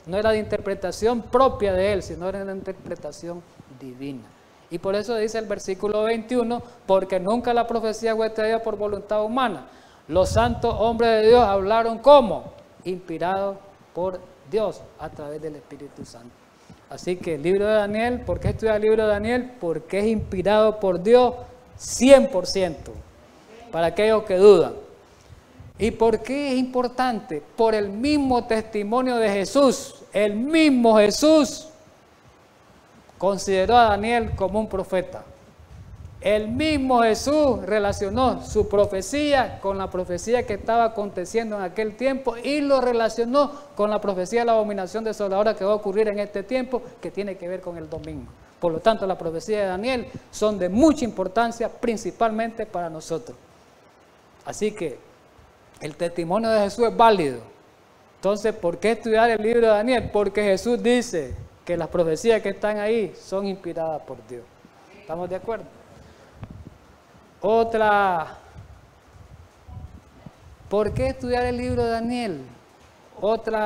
no era de interpretación propia de él, sino era una interpretación divina. Y por eso dice el versículo 21, porque nunca la profecía fue traída por voluntad humana. Los santos hombres de Dios hablaron ¿cómo? Inspirados por Dios a través del Espíritu Santo. Así que el libro de Daniel, ¿por qué estudiar el libro de Daniel? Porque es inspirado por Dios 100%, para aquellos que dudan. ¿Y por qué es importante? Por el mismo testimonio de Jesús. El mismo Jesús consideró a Daniel como un profeta. El mismo Jesús relacionó su profecía con la profecía que estaba aconteciendo en aquel tiempo y lo relacionó con la profecía de la abominación desoladora que va a ocurrir en este tiempo, que tiene que ver con el domingo. Por lo tanto, las profecías de Daniel son de mucha importancia, principalmente para nosotros. Así que el testimonio de Jesús es válido. Entonces, ¿por qué estudiar el libro de Daniel? Porque Jesús dice que las profecías que están ahí son inspiradas por Dios. ¿Estamos de acuerdo? ¿Por qué estudiar el libro de Daniel? Otro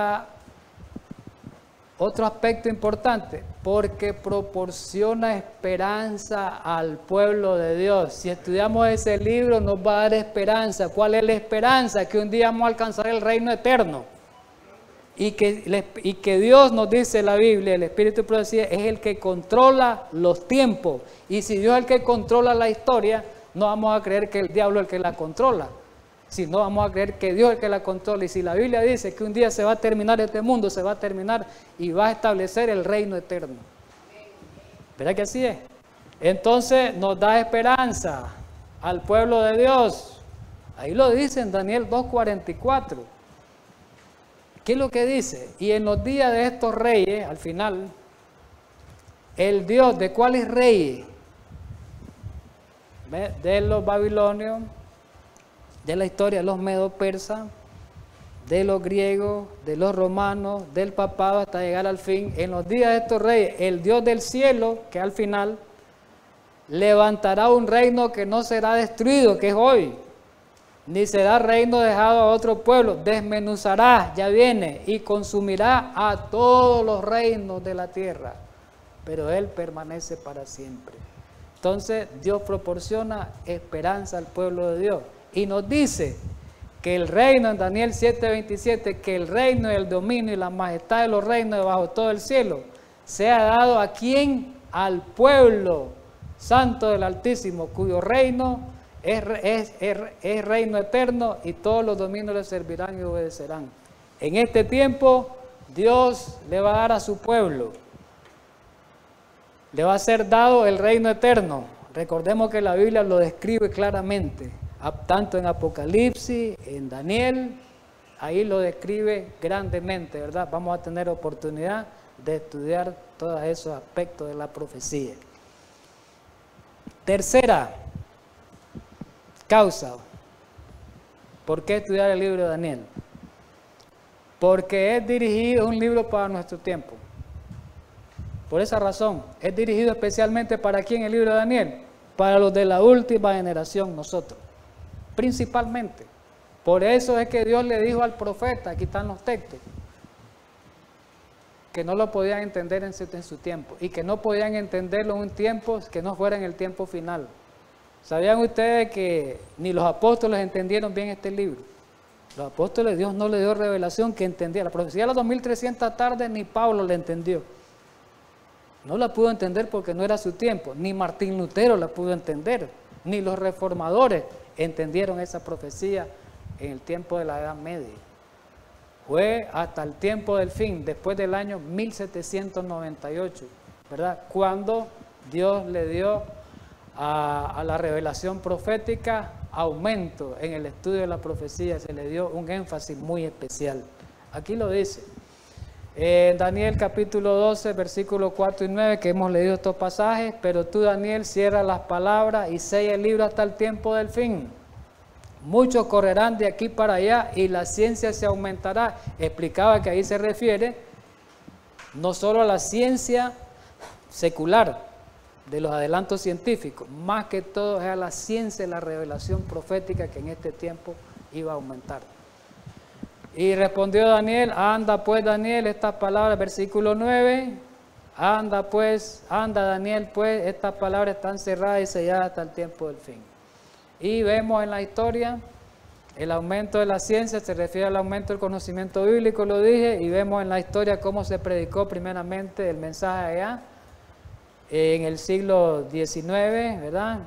aspecto importante, porque proporciona esperanza al pueblo de Dios. Si estudiamos ese libro nos va a dar esperanza. ¿Cuál es la esperanza? Que un día vamos a alcanzar el reino eterno. Y que Dios nos dice en la Biblia, el Espíritu de Profecía, es el que controla los tiempos. Y si Dios es el que controla la historia, no vamos a creer que el diablo es el que la controla, sino vamos a creer que Dios es el que la controla. Y si la Biblia dice que un día se va a terminar este mundo, se va a terminar y va a establecer el reino eterno. ¿Verdad que así es? Entonces nos da esperanza al pueblo de Dios. Ahí lo dice en Daniel 2:44. ¿Qué es lo que dice? Y en los días de estos reyes, al final, el Dios, ¿de cuáles reyes? De los babilonios, de la historia de los medos persas, de los griegos, de los romanos, del papado hasta llegar al fin. En los días de estos reyes, el Dios del cielo, que al final levantará un reino que no será destruido, que es hoy, ni será reino dejado a otro pueblo. Desmenuzará, ya viene, y consumirá a todos los reinos de la tierra, pero Él permanece para siempre. Entonces Dios proporciona esperanza al pueblo de Dios y nos dice que el reino, en Daniel 7:27, que el reino y el dominio y la majestad de los reinos debajo todo el cielo sea dado a quien, al pueblo santo del Altísimo, cuyo reino es reino eterno y todos los dominios le servirán y obedecerán. En este tiempo Dios le va a dar a su pueblo, le va a ser dado el reino eterno. Recordemos que la Biblia lo describe claramente, tanto en Apocalipsis, en Daniel, ahí lo describe grandemente, ¿verdad? Vamos a tener oportunidad de estudiar todos esos aspectos de la profecía. Tercera causa, ¿por qué estudiar el libro de Daniel? Porque es dirigido, un libro para nuestro tiempo. Por esa razón, es dirigido especialmente ¿para quién el libro de Daniel? Para los de la última generación, nosotros, principalmente. Por eso es que Dios le dijo al profeta, aquí están los textos, que no lo podían entender en su tiempo y que no podían entenderlo en un tiempo que no fuera en el tiempo final. ¿Sabían ustedes que ni los apóstoles entendieron bien este libro? Los apóstoles, Dios no le dio revelación que entendía. La profecía de las 2300 tardes ni Pablo la entendió. No la pudo entender porque no era su tiempo. Ni Martín Lutero la pudo entender. Ni los reformadores entendieron esa profecía en el tiempo de la Edad Media. fue hasta el tiempo del fin, después del año 1798, ¿verdad? Cuando Dios le dio a la revelación profética aumento en el estudio de la profecía, se le dio un énfasis muy especial. Aquí lo dice, en Daniel capítulo 12, versículos 4 y 9, que hemos leído estos pasajes, pero tú, Daniel, cierra las palabras y sella el libro hasta el tiempo del fin. Muchos correrán de aquí para allá y la ciencia se aumentará. Explicaba que ahí se refiere no solo a la ciencia secular de los adelantos científicos, más que todo es a la ciencia de la revelación profética que en este tiempo iba a aumentar. Y respondió Daniel, anda pues Daniel, estas palabras, versículo 9, anda Daniel pues, estas palabras están cerradas y selladas hasta el tiempo del fin. Y vemos en la historia el aumento de la ciencia, se refiere al aumento del conocimiento bíblico, lo dije, y vemos en la historia cómo se predicó primeramente el mensaje allá en el siglo XIX, ¿verdad?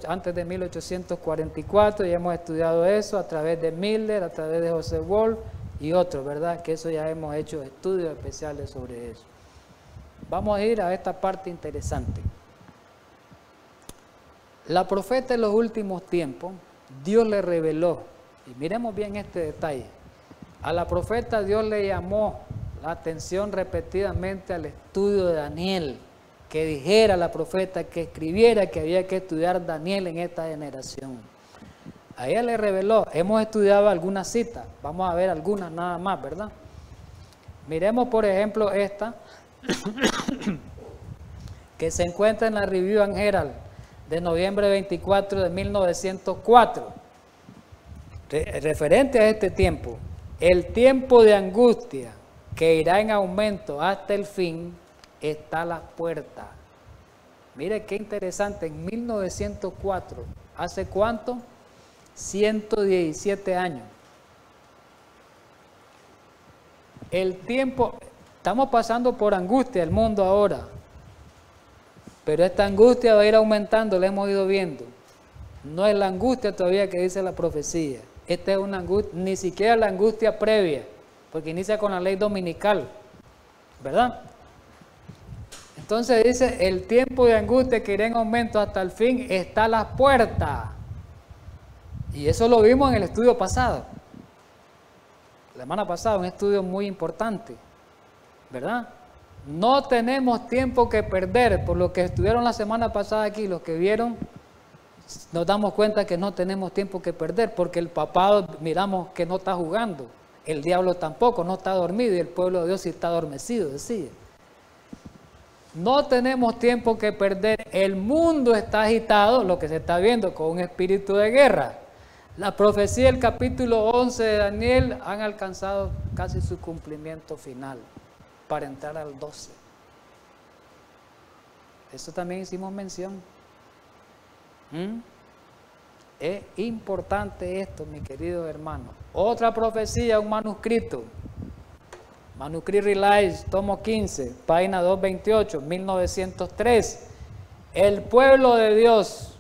Antes de 1844, y hemos estudiado eso a través de Miller, a través de Joseph Wolf y otros, ¿verdad? Que eso ya hemos hecho estudios especiales sobre eso. Vamos a ir a esta parte interesante. La profeta en los últimos tiempos, Dios le reveló, y miremos bien este detalle, a la profeta Dios le llamó la atención repetidamente al estudio de Daniel, que dijera a la profeta, que escribiera que había que estudiar Daniel en esta generación. A ella le reveló, hemos estudiado algunas citas, vamos a ver algunas nada más, ¿verdad? Miremos por ejemplo esta, que se encuentra en la Review and Herald, de noviembre 24 de 1904, referente a este tiempo, el tiempo de angustia que irá en aumento hasta el fin está a la puerta. Mire qué interesante, en 1904, ¿hace cuánto? 117 años. El tiempo, estamos pasando por angustia el mundo ahora. Pero esta angustia va a ir aumentando, la hemos ido viendo. No es la angustia todavía que dice la profecía. Esta es una angustia, ni siquiera la angustia previa, porque inicia con la ley dominical, ¿verdad? Entonces dice, el tiempo de angustia que irá en aumento hasta el fin está a la puerta. Y eso lo vimos en el estudio pasado. La semana pasada, un estudio muy importante, ¿verdad? No tenemos tiempo que perder, por lo que estudiaron la semana pasada aquí, los que vieron, nos damos cuenta que no tenemos tiempo que perder, porque el papado miramos que no está jugando, el diablo tampoco, no está dormido, y el pueblo de Dios sí está adormecido, decía. No tenemos tiempo que perder, el mundo está agitado, lo que se está viendo con un espíritu de guerra. La profecía del capítulo 11 de Daniel han alcanzado casi su cumplimiento final, para entrar al 12. Eso también hicimos mención. Es importante esto, mi querido hermano. Otra profecía, un manuscrito. Manuscrito Relies, tomo 15, página 228, 1903. El pueblo de Dios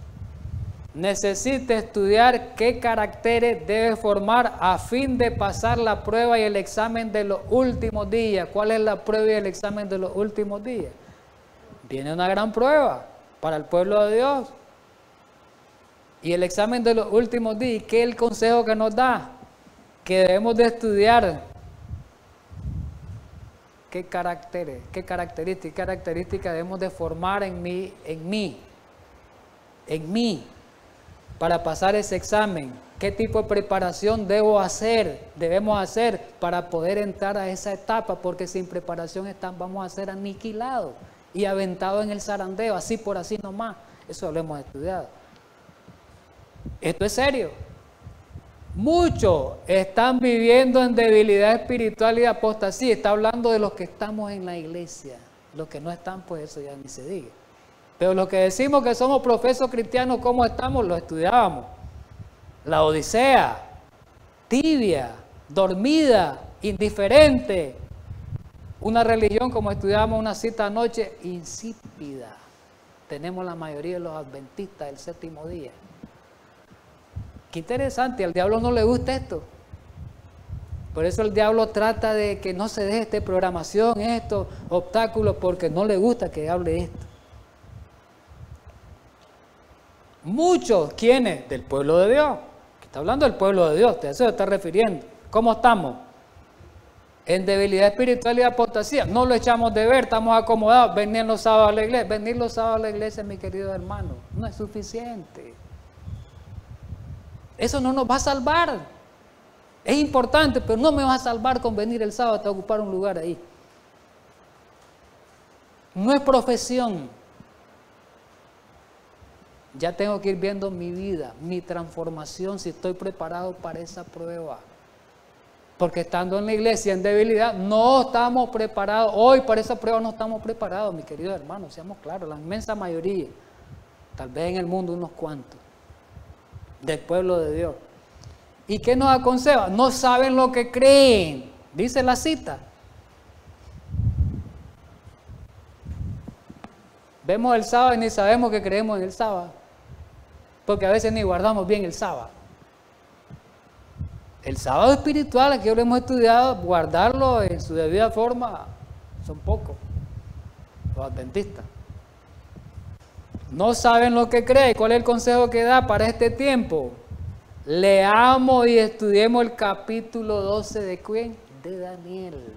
necesita estudiar qué caracteres debe formar a fin de pasar la prueba y el examen de los últimos días. ¿Cuál es la prueba y el examen de los últimos días? Viene una gran prueba para el pueblo de Dios. Y el examen de los últimos días, ¿qué es el consejo que nos da? Que debemos de estudiar qué caracteres, qué características debemos de formar en mí, para pasar ese examen. ¿Qué tipo de preparación debemos hacer para poder entrar a esa etapa? Porque sin preparación vamos a ser aniquilados y aventados en el zarandeo, así por así nomás. Eso lo hemos estudiado. Esto es serio. Muchos están viviendo en debilidad espiritual y apostasía. Está hablando de los que estamos en la iglesia. Los que no están, pues eso ya ni se diga. Pero los que decimos que somos profesos cristianos, ¿cómo estamos? Lo estudiábamos. La Odisea, tibia, dormida, indiferente. Una religión, como estudiábamos una cita anoche, insípida. Tenemos la mayoría de los adventistas del séptimo día. Qué interesante, al diablo no le gusta esto. Por eso el diablo trata de que no se deje esta programación, estos obstáculos, porque no le gusta que hable esto. Muchos, ¿quiénes? Del pueblo de Dios. Está hablando del pueblo de Dios, a eso se está refiriendo. ¿Cómo estamos? En debilidad espiritual y apostasía. No lo echamos de ver, estamos acomodados. Venir los sábados a la iglesia. Venir los sábados a la iglesia, mi querido hermano, no es suficiente. Eso no nos va a salvar. Es importante, pero no me va a salvar con venir el sábado a ocupar un lugar ahí. No es profesión. Ya tengo que ir viendo mi vida, mi transformación, si estoy preparado para esa prueba. Porque estando en la iglesia en debilidad, no estamos preparados. Hoy para esa prueba no estamos preparados, mi querido hermano, seamos claros, la inmensa mayoría. Tal vez en el mundo unos cuantos, del pueblo de Dios. ¿Y qué nos aconseja? No saben lo que creen, dice la cita. Vemos el sábado y ni sabemos que creemos en el sábado, porque a veces ni guardamos bien el sábado. El sábado espiritual, aquí lo hemos estudiado, guardarlo en su debida forma, son pocos, los adventistas. No saben lo que creen. ¿Cuál es el consejo que da para este tiempo? Leamos y estudiemos el capítulo 12 de ¿quién? De Daniel.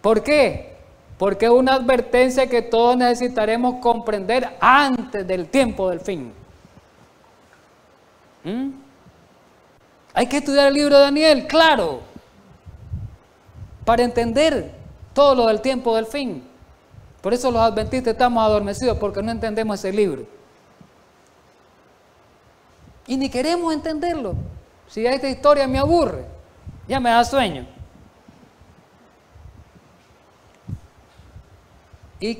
¿Por qué? Porque es una advertencia que todos necesitaremos comprender antes del tiempo del fin. Hay que estudiar el libro de Daniel, claro, para entender todo lo del tiempo del fin. Por eso los adventistas estamos adormecidos, porque no entendemos ese libro. Y ni queremos entenderlo. Si esta historia me aburre, ya me da sueño. ¿Y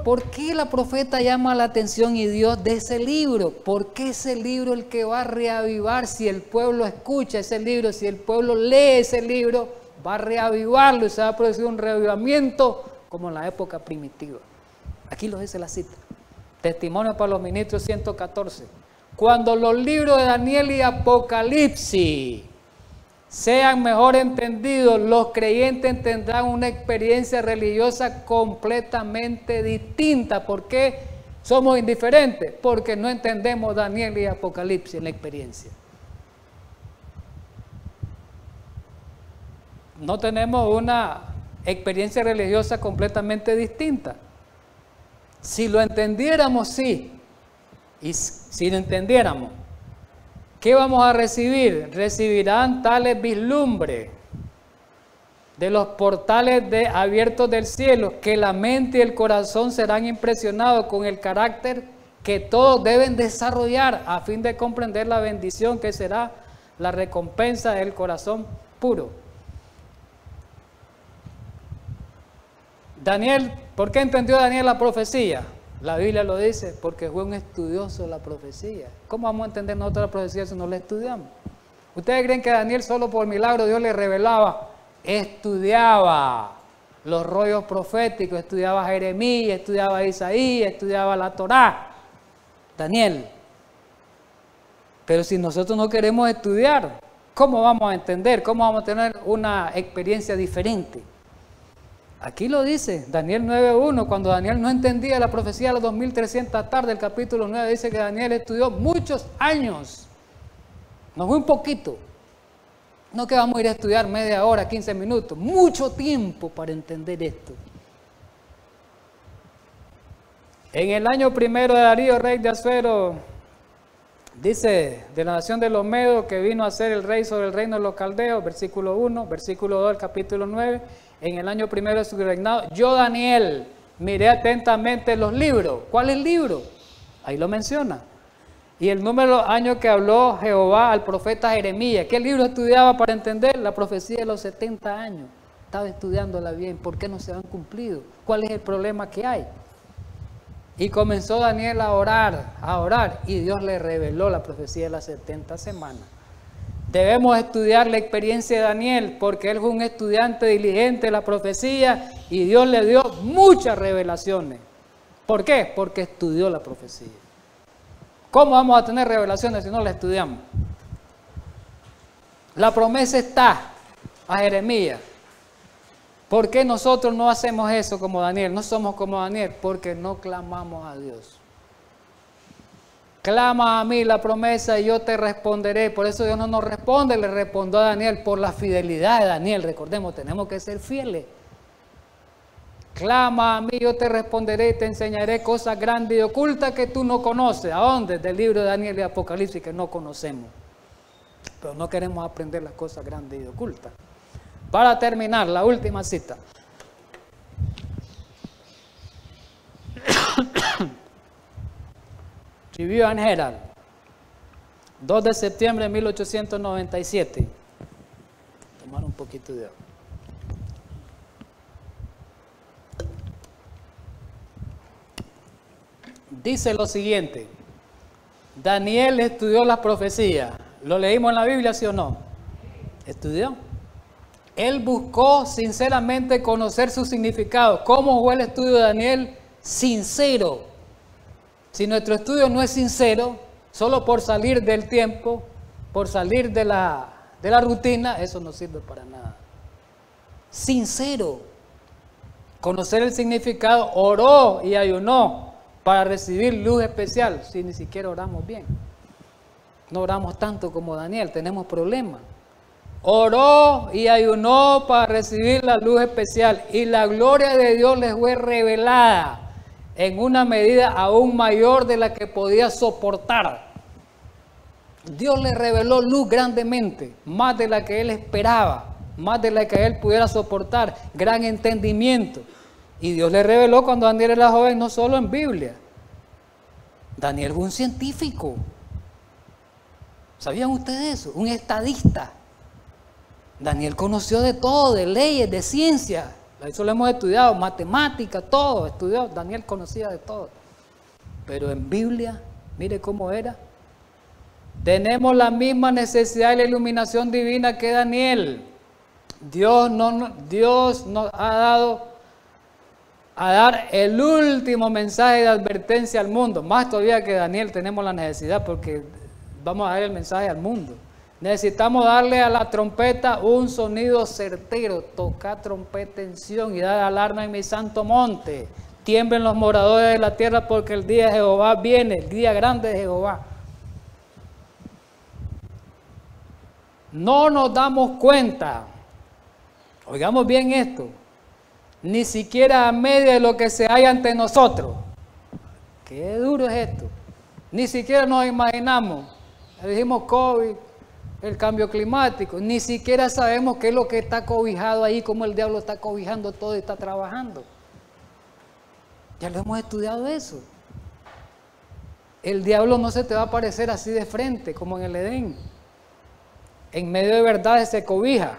por qué la profeta llama la atención y Dios de ese libro? ¿Por qué ese libro el que va a reavivar? Si el pueblo escucha ese libro, si el pueblo lee ese libro, va a reavivarlo y se va a producir un reavivamiento como en la época primitiva. Aquí lo dice la cita. Testimonio para los ministros 114. Cuando los libros de Daniel y Apocalipsis sean mejor entendidos, los creyentes tendrán una experiencia religiosa completamente distinta. ¿Por qué somos indiferentes? Porque no entendemos Daniel y Apocalipsis en la experiencia. No tenemos una experiencia religiosa completamente distinta. Si lo entendiéramos, sí. Y si lo entendiéramos, ¿qué vamos a recibir? Recibirán tales vislumbres de los portales abiertos del cielo, que la mente y el corazón serán impresionados con el carácter que todos deben desarrollar a fin de comprender la bendición que será la recompensa del corazón puro. Daniel, ¿por qué entendió Daniel la profecía? La Biblia lo dice, porque fue un estudioso de la profecía. ¿Cómo vamos a entender nosotros la profecía si no la estudiamos? ¿Ustedes creen que Daniel solo por milagro Dios le revelaba? Estudiaba los rollos proféticos, estudiaba Jeremías, estudiaba Isaías, estudiaba la Torá. Daniel. Pero si nosotros no queremos estudiar, ¿cómo vamos a entender? ¿Cómo vamos a tener una experiencia diferente? Aquí lo dice, Daniel 9.1, cuando Daniel no entendía la profecía de las 2300 tardes, el capítulo 9 dice que Daniel estudió muchos años, no fue un poquito, no que vamos a ir a estudiar media hora, 15 minutos, mucho tiempo para entender esto. En el año primero de Darío, rey de Asuero, dice, de la nación de los Medos, que vino a ser el rey sobre el reino de los caldeos, versículo 1, versículo 2, el capítulo 9, en el año primero de su reinado, yo Daniel miré atentamente los libros. ¿Cuál es el libro? Ahí lo menciona. Y el número de años que habló Jehová al profeta Jeremías. ¿Qué libro estudiaba para entender? La profecía de los 70 años. Estaba estudiándola bien. ¿Por qué no se han cumplido? ¿Cuál es el problema que hay? Y comenzó Daniel a orar, y Dios le reveló la profecía de las 70 semanas. Debemos estudiar la experiencia de Daniel, porque él fue un estudiante diligente de la profecía y Dios le dio muchas revelaciones. ¿Por qué? Porque estudió la profecía. ¿Cómo vamos a tener revelaciones si no la estudiamos? La promesa está a Jeremías. ¿Por qué nosotros no hacemos eso como Daniel? No somos como Daniel, porque no clamamos a Dios. Clama a mí la promesa y yo te responderé. Por eso Dios no nos responde, le respondió a Daniel por la fidelidad de Daniel. Recordemos, tenemos que ser fieles. Clama a mí, yo te responderé y te enseñaré cosas grandes y ocultas que tú no conoces. ¿A dónde? Del libro de Daniel y Apocalipsis que no conocemos. Pero no queremos aprender las cosas grandes y ocultas. Para terminar, la última cita. Review and Herald, 2 de septiembre de 1897. Tomar un poquito de agua. Dice lo siguiente: Daniel estudió las profecías. ¿Lo leímos en la Biblia, sí o no? Estudió. Él buscó sinceramente conocer su significado. ¿Cómo fue el estudio de Daniel? Sincero. Si nuestro estudio no es sincero, solo por salir del tiempo, por salir de la rutina, eso no sirve para nada. Sincero. Conocer el significado, oró y ayunó para recibir luz especial. Si ni siquiera oramos bien. No oramos tanto como Daniel, tenemos problemas. Oró y ayunó para recibir la luz especial y la gloria de Dios les fue revelada en una medida aún mayor de la que podía soportar. Dios le reveló luz grandemente, más de la que él esperaba, más de la que él pudiera soportar, gran entendimiento. Y Dios le reveló cuando Daniel era joven, no solo en Biblia. Daniel fue un científico. ¿Sabían ustedes eso? Un estadista. Daniel conoció de todo, de leyes, de ciencia. Eso lo hemos estudiado, matemática, todo estudió. Daniel conocía de todo. Pero en Biblia, mire cómo era. Tenemos la misma necesidad de la iluminación divina que Daniel. Dios nos ha dado a dar el último mensaje de advertencia al mundo. Más todavía que Daniel tenemos la necesidad porque vamos a dar el mensaje al mundo. Necesitamos darle a la trompeta un sonido certero. Tocar trompeta en Sión y dar alarma en mi santo monte. Tiemblen los moradores de la tierra porque el día de Jehová viene, el día grande de Jehová. No nos damos cuenta, oigamos bien esto, ni siquiera a media de lo que se hay ante nosotros. Qué duro es esto. Ni siquiera nos imaginamos. Dijimos COVID, el cambio climático, ni siquiera sabemos qué es lo que está cobijado ahí, cómo el diablo está cobijando todo y está trabajando. Ya lo hemos estudiado eso. El diablo no se te va a aparecer así de frente como en el Edén. En medio de verdades se cobija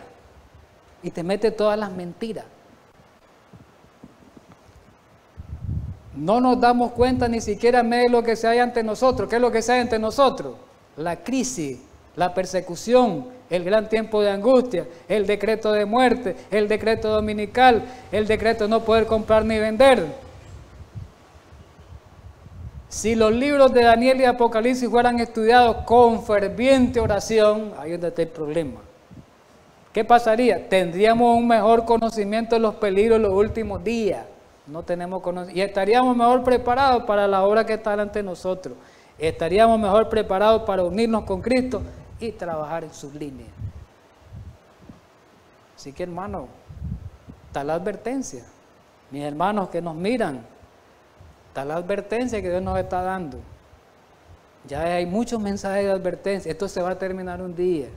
y te mete todas las mentiras. No nos damos cuenta ni siquiera en medio de lo que se hay ante nosotros. ¿Qué es lo que se hay ante nosotros? La crisis, la persecución, el gran tiempo de angustia, el decreto de muerte, el decreto dominical, el decreto de no poder comprar ni vender. Si los libros de Daniel y Apocalipsis fueran estudiados con ferviente oración, ahí es donde está el problema. ¿Qué pasaría? Tendríamos un mejor conocimiento de los peligros de los últimos días. No tenemos conocimiento y estaríamos mejor preparados para la obra que está ante nosotros. Estaríamos mejor preparados para unirnos con Cristo y trabajar en sus líneas. Así que, hermano, está la advertencia. Mis hermanos que nos miran, está la advertencia que Dios nos está dando. Ya hay muchos mensajes de advertencia. Esto se va a terminar un día.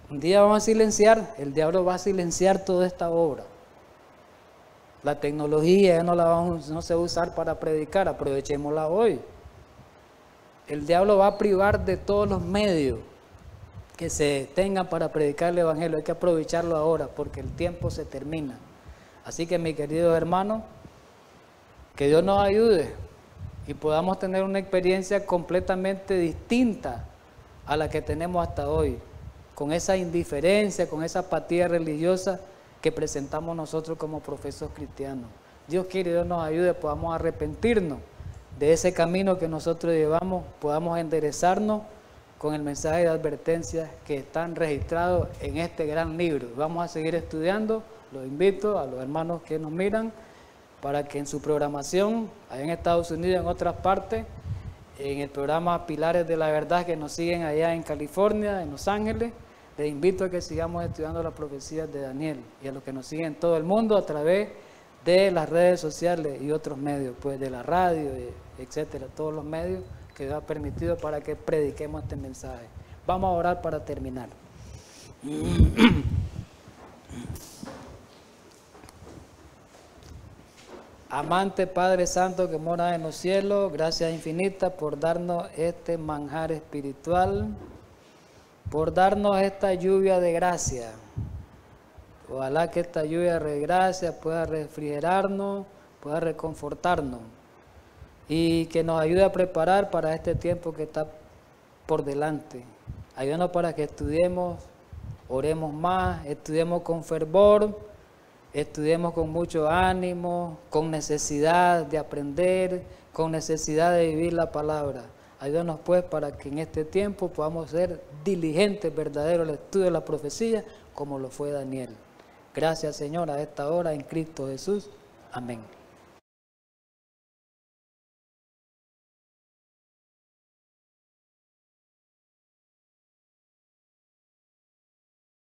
Un día vamos a silenciar, el diablo va a silenciar toda esta obra. La tecnología ya no se va a usar para predicar, aprovechémosla hoy. El diablo va a privar de todos los medios que se tengan para predicar el evangelio. Hay que aprovecharlo ahora porque el tiempo se termina. Así que, mis queridos hermanos, que Dios nos ayude y podamos tener una experiencia completamente distinta a la que tenemos hasta hoy, con esa indiferencia, con esa apatía religiosa que presentamos nosotros como profesos cristianos. Dios quiere, Dios nos ayude, podamos arrepentirnos de ese camino que nosotros llevamos, podamos enderezarnos con el mensaje de advertencias que están registrados en este gran libro. Vamos a seguir estudiando. Los invito a los hermanos que nos miran para que en su programación, allá en Estados Unidos, en otras partes, en el programa Pilares de la Verdad que nos siguen allá en California, en Los Ángeles, les invito a que sigamos estudiando las profecías de Daniel, y a los que nos siguen en todo el mundo a través de las redes sociales y otros medios, pues de la radio, etcétera, todos los medios que Dios ha permitido para que prediquemos este mensaje. Vamos a orar para terminar. Amante Padre Santo que mora en los cielos, gracias infinitas por darnos este manjar espiritual, por darnos esta lluvia de gracia. Ojalá que esta lluvia de gracia pueda refrigerarnos, pueda reconfortarnos y que nos ayude a preparar para este tiempo que está por delante. Ayúdanos para que estudiemos, oremos más, estudiemos con fervor, estudiemos con mucho ánimo, con necesidad de aprender, con necesidad de vivir la palabra. Ayúdanos pues para que en este tiempo podamos ser diligentes, verdaderos al estudio de la profecía, como lo fue Daniel. Gracias, Señor, a esta hora en Cristo Jesús. Amén.